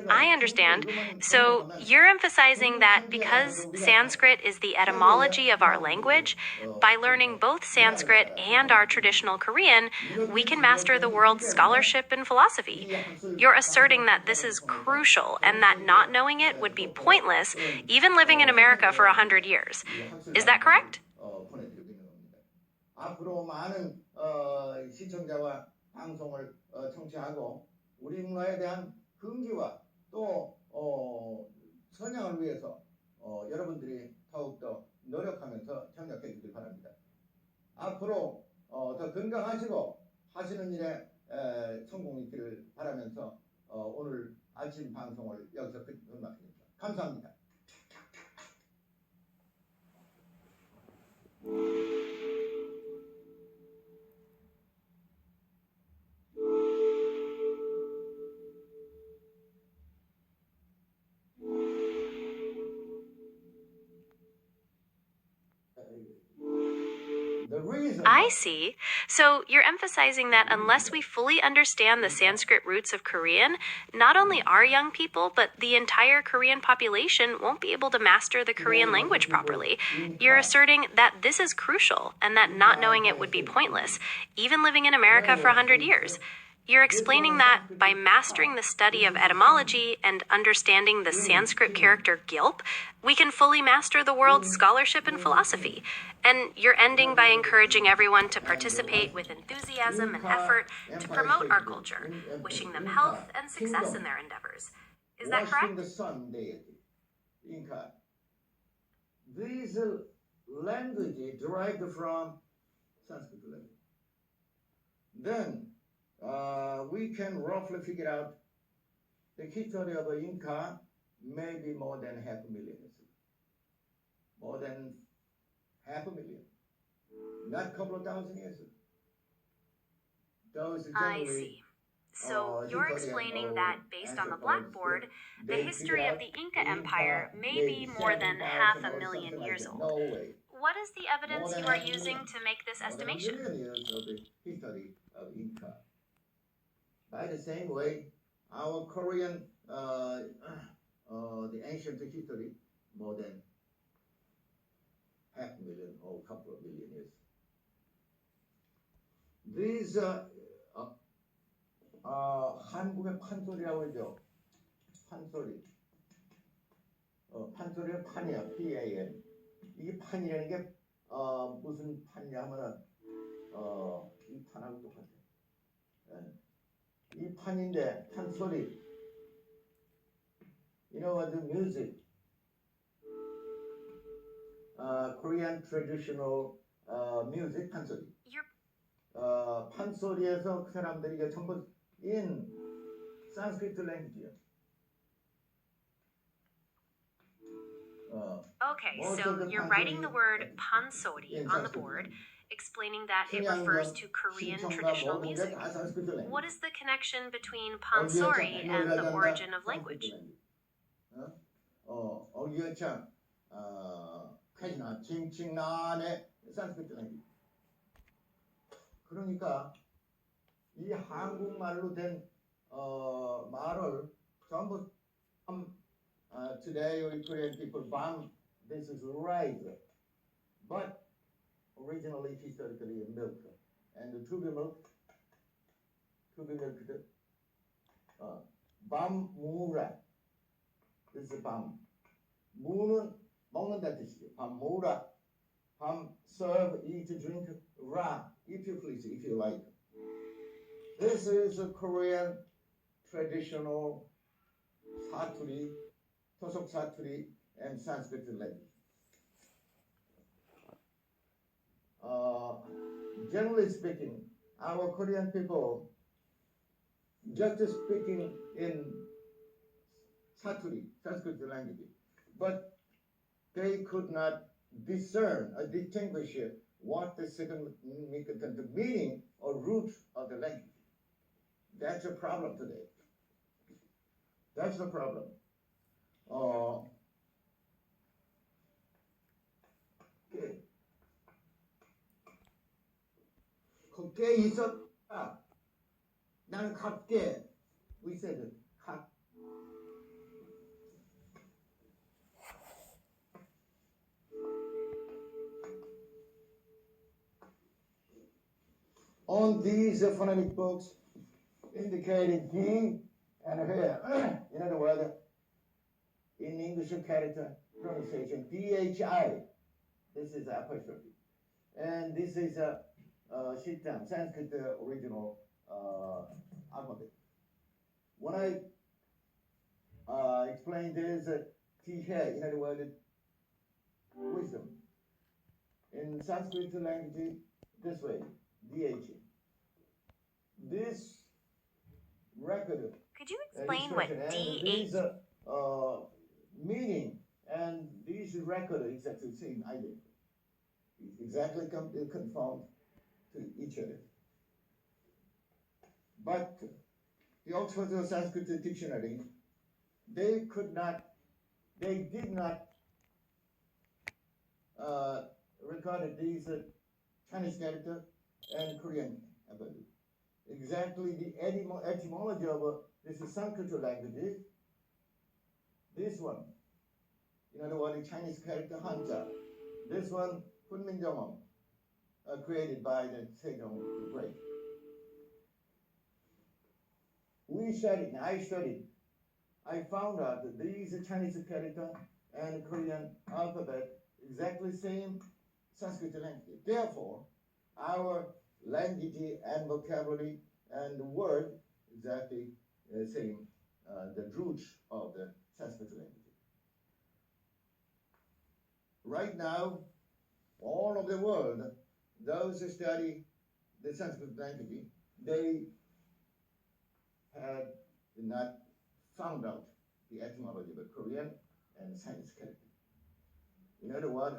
I understand. So you're emphasizing that because Sanskrit is the etymology of our language, by learning both Sanskrit and our traditional Korean, we can master the world's scholarship and philosophy. You're asserting that this is crucial and that not knowing it would be pointless, even living in America for 100 years. Is that correct? 앞으로 많은 시청자와 방송을 청취하고 우리 문화에 대한 긍지와 또 선양을 위해서 여러분들이 더욱더 노력하면서 협력해 주길 바랍니다. 앞으로 더 건강하시고 하시는 일에 성공이 있기를 바라면서 오늘 아침 방송을 여기서 끝마칩니다. 감사합니다. I see. So you're emphasizing that unless we fully understand the Sanskrit roots of Korean, not only our young people, but the entire Korean population won't be able to master the Korean language properly. You're asserting that this is crucial and that not knowing it would be pointless, even living in America for 100 years. You're explaining that by mastering the study of etymology and understanding the Sanskrit character gilp, we can fully master the world's scholarship and philosophy. And you're ending by encouraging everyone to participate with enthusiasm and effort to promote our culture, wishing them health and success in their endeavors. Is that correct? The sun deity, Inca. These languages derived from Sanskrit language. Then we can roughly figure out the history of the Inca maybe more than 500,000 years. More than 500,000. Not a couple of thousand years. I see. So you're explaining that based on the blackboard, the history of the Inca Empire may be more than 500,000 years old. What is the evidence you are using to make this estimation? More than 1 million years of the history of Inca. By the same way, our Korean, the ancient history, more than 500,000 or a couple of million years. These 한국의 판소리라고 하죠. 판소리. 판소리는 판이야. PAN. 이게 판이라는 게 무슨 판이냐 하면은 이 판하고 똑같아. 이 판인데 판소리. You know what the music? Korean traditional music 판소리. 판소리에서 그 사람들이 이게 전부 in Sanskrit language야. Okay, so you're writing the word pansori on the board, explaining that it refers to Korean traditional music. What is the connection between pansori and the origin of language? 어기어창 카이나 칭칭나네 산스크리트 랭귀지. 그러니까 이 한국말로 된 말을 전부 today we Korean people bam, this is rice, but originally historically milk, and to be milk, bam 무라, this is bam. 무는 먹는다는 뜻이죠. 밤 무라, 밤 serve, eat, drink, 라, if you please, if you like. This is a Korean traditional 사투리, 토속 사투리, and Sanskrit language. Generally speaking, our Korean people just speaking in 사투리, Sanskrit language, but they could not discern or distinguish what the significant meaning or root of the language. That's a problem today. That's the problem. Okay. 걷게 있었다. 나는 걷게. We said 걷. On these phonetic books indicating D and here, in other words, in English character pronunciation, DHI, this is apostrophe. And this is a Shittam, Sanskrit original alphabet. When I explain this, T here, in other words, wisdom. In Sanskrit language, this way, DH. This record. Could you explain what DH? Meaning and this record is exactly the same idea. Exactly conformed to each other. But the Oxford Sanskrit Dictionary, they did not record these Chinese character and Korean ability. Exactly the etymology of this Sanskrit language. This one, in other words, the Chinese character Hanja. This one, Kunminjongom, created by the Sejong the Great. I studied. I found out that these Chinese character and Korean alphabet exactly same Sanskrit language. Therefore, our language and vocabulary and the word exactly same, the roots of the Sanskrit language. Right now, all of the world, those who study the Sanskrit language, they had not found out the etymology of Korean and Chinese character. In other words,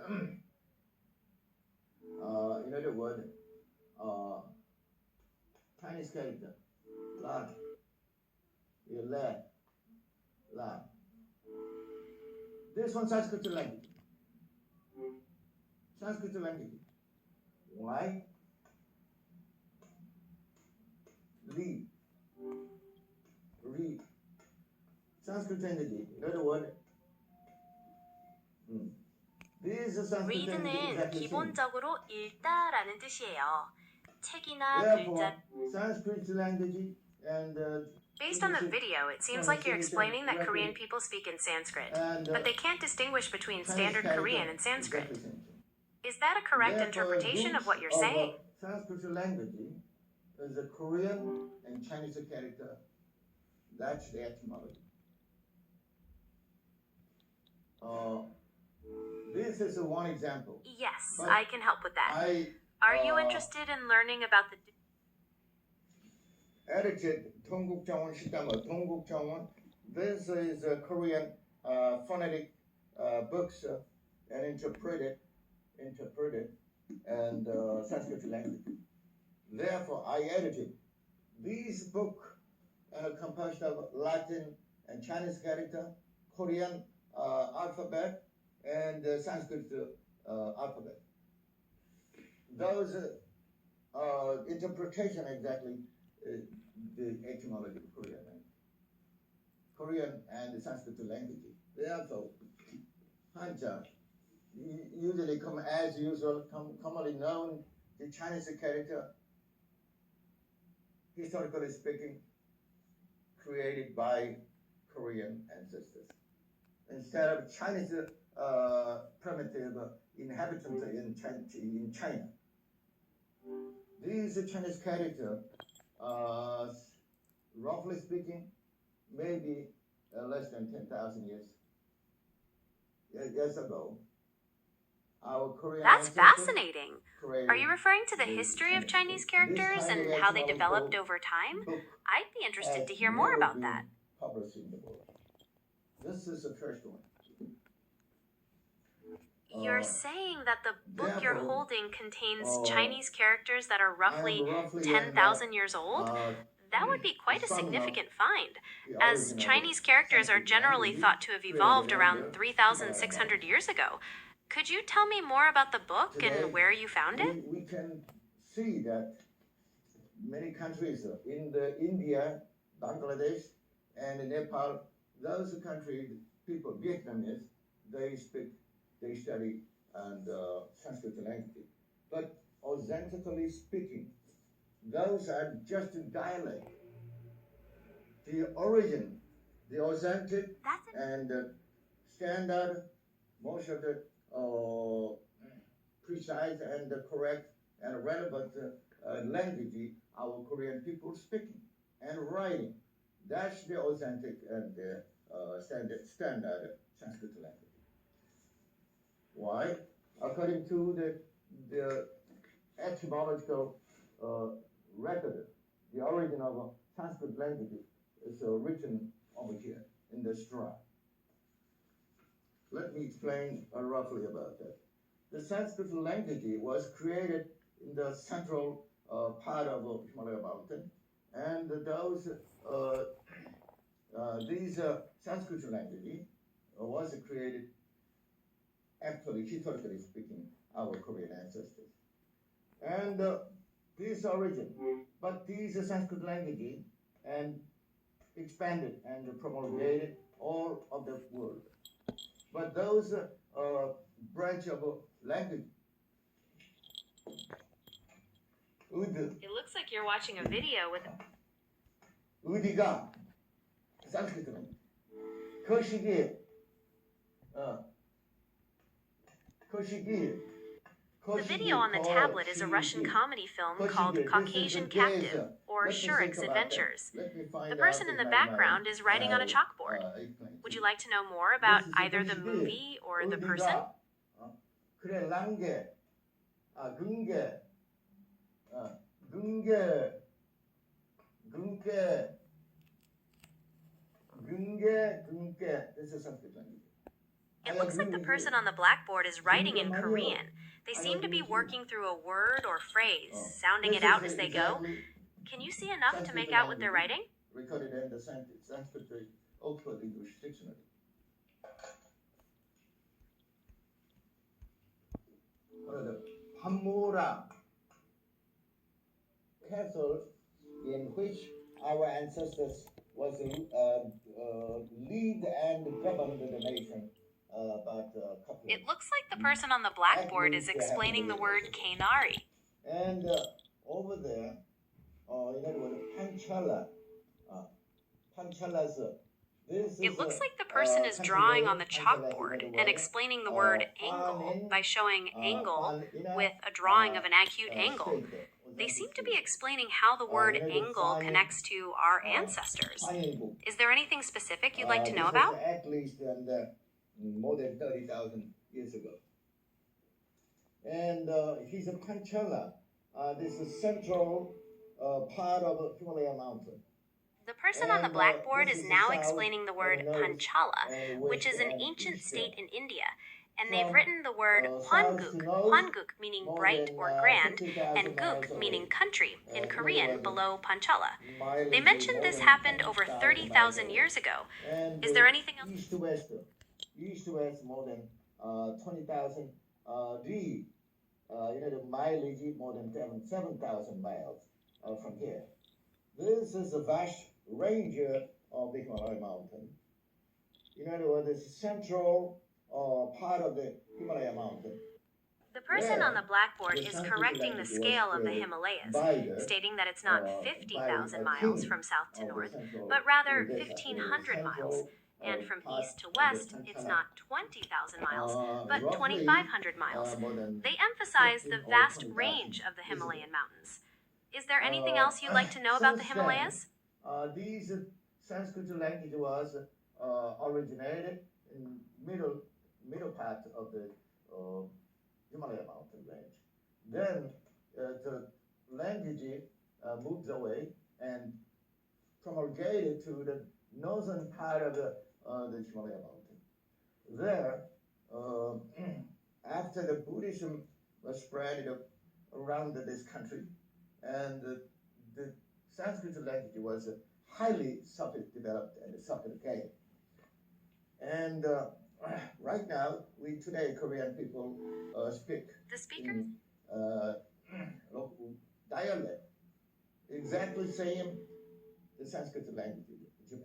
Chinese character, la, la. This one Sanskrit language. Sanskrit language. Why? Read. Sanskrit language. In other words, this is Sanskrit language. read는 기본적으로 읽다라는 뜻이에요. 책이나 Therefore, 글자. Sanskrit language and Based on the video, it seems like you're explaining that Korean people speak in Sanskrit, but they can't distinguish between standard Korean and Sanskrit. Is that a correct interpretation of what you're saying? Sanskrit language is a Korean and Chinese character. That's the etymology. This is one example. Yes, I can help with that. Are you interested in learning about the... Edited 동국정원 시다모 동국정원. This is a Korean phonetic books and interpreted and Sanskrit language. Therefore, I edited these book composed of Latin and Chinese character, Korean alphabet, and Sanskrit alphabet. Those interpretation exactly the etymology of Korean and the Sanskrit language. Therefore, Hanja usually come as usual, commonly known the Chinese character, historically speaking, created by Korean ancestors. Instead of Chinese primitive inhabitants in China. These Chinese character, roughly speaking, maybe less than 10,000 years ago. Our Korean That's fascinating. created Are you referring to the history of Chinese characters and how they developed over time? I'd be interested to hear more about that. Published in the world. This is the first one. You're saying that the book you're holding contains Chinese characters that are roughly 10,000 years old? That would be quite a significant find, as Chinese characters are generally thought to have evolved around 3,600 years ago. Could you tell me more about the book and where you found it? We can see that many countries in India, Bangladesh, and Nepal, those countries, people, Vietnamese, they study and Sanskrit language. But authentically speaking, those are just dialect. The origin, the authentic and standard, most of the precise and correct and relevant language our Korean people speaking and writing. That's the authentic and standard Sanskrit language. Why? According to the etymological record, the origin of Sanskrit language is written over here in the straw. Let me explain roughly about that. The Sanskrit language was created in the central part of Himalaya mountain, and these Sanskrit language was created, actually, historically speaking, our Korean ancestors. And this origin, but these Sanskrit language and expanded and promulgated all of the world. But those branch of language, It looks like you're watching a video with... 우디가 Sanskrit language. 거시기 The video on the tablet is a Russian comedy film called Caucasian Captive, or Shurik's Adventures. The person in the background is writing on a chalkboard. Would you like to know more about either the movie or the person? 그래 랑게 근게 This is Sanskrit language. It looks like the person on the blackboard is writing in Korean. They seem to be working through a word or phrase, sounding it out as they go. Can you see enough to make out what they're writing? Recorded in the Sanskrit Oxford English Dictionary. The Pamura castle in which our ancestors was lead and governed the nation. It looks like the person on the blackboard is explaining the word Kainari. And over there, in other words, Panchala, It looks like the person is drawing on the chalkboard and explaining the word angle by showing angle with a drawing of an acute angle. They seem to be explaining how the word angle connects to our ancestors. Is there anything specific you'd like to know about? At least more than 30,000 years ago. And he's a Panchala. This is central part of Himalaya mountain. The person on the blackboard is now explaining the word Panchala, which is an ancient state in India, and they've written the word Hwanguk meaning bright or grand, and Guk meaning country in Korean below Panchala. They mentioned this happened over 30,000 years ago. Is there anything else? East to west more than 20,000 the mileage more than 7,000 miles from here. This is a vast range of the Himalaya mountain. In other words, the central part of the Himalaya mountain. The person on the blackboard is correcting the scale of the Himalayas, stating that it's not 50,000 miles from south to north, but rather 1,500 miles. And from east to west, it's not 20,000 miles, but 2,500 miles. They emphasize the vast range of the Himalayan mountains. Is there anything else you'd like to know about the Himalayas? These Sanskrit language was originated in middle part of the Himalaya mountain range. Then the language moved away and promulgated to the northern part of the Himalaya mountain. There, after the Buddhism was spread around this country, and the Sanskrit language was highly developed and sophisticated. And right now, today Korean people speak the speaker in local dialect, exactly same the Sanskrit language,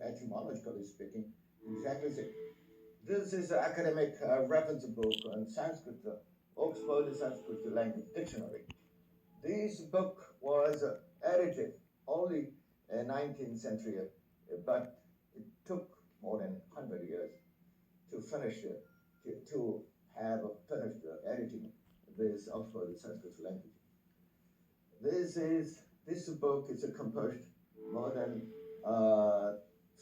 etymologically speaking, exactly same. This is an academic reference book on Sanskrit, Oxford Sanskrit Language Dictionary. This book was edited only in 19th century, but it took more than 100 years to finish to have finished editing this Oxford Sanskrit language. This book is composed more than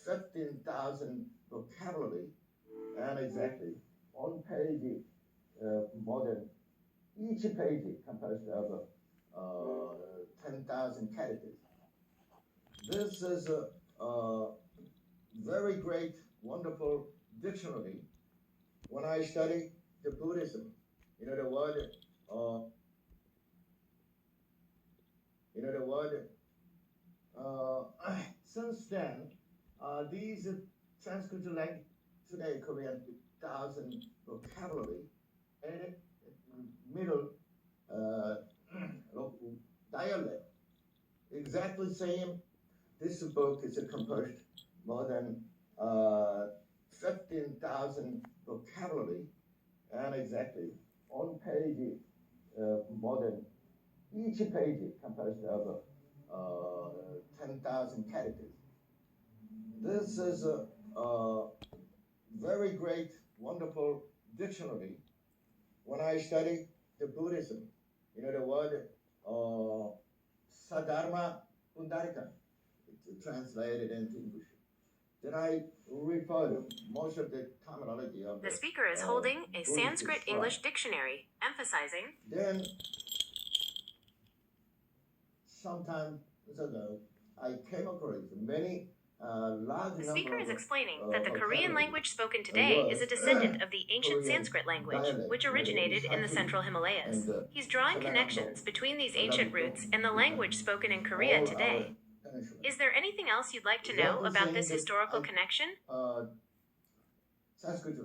15,000 vocabulary, and exactly on page more than each page composed of 10,000 characters. This is a very great, wonderful dictionary. When I study the Buddhism, the word, since then, these Sanskrit language today, Korean 1,000 vocabulary, and middle local dialect, exactly same. This book is composed more than 15,000 vocabulary, and exactly on page more than each page composed of 10,000 characters. This is a very great, wonderful dictionary. When I study the Buddhism, the word Sadharma Pundarika, it's translated into English. Then I refer to most of the terminology of the speaker is holding a Sanskrit English dictionary, emphasizing. Then, sometime ago, I came across many large The speaker is number explaining that the Korean language spoken today is a descendant of the ancient Korean Sanskrit language, dialect, which originated in the central Himalayas. He's drawing connections between these ancient roots and the language spoken in Korea today. Is there anything else you'd like to know about this historical connection? Sanskrit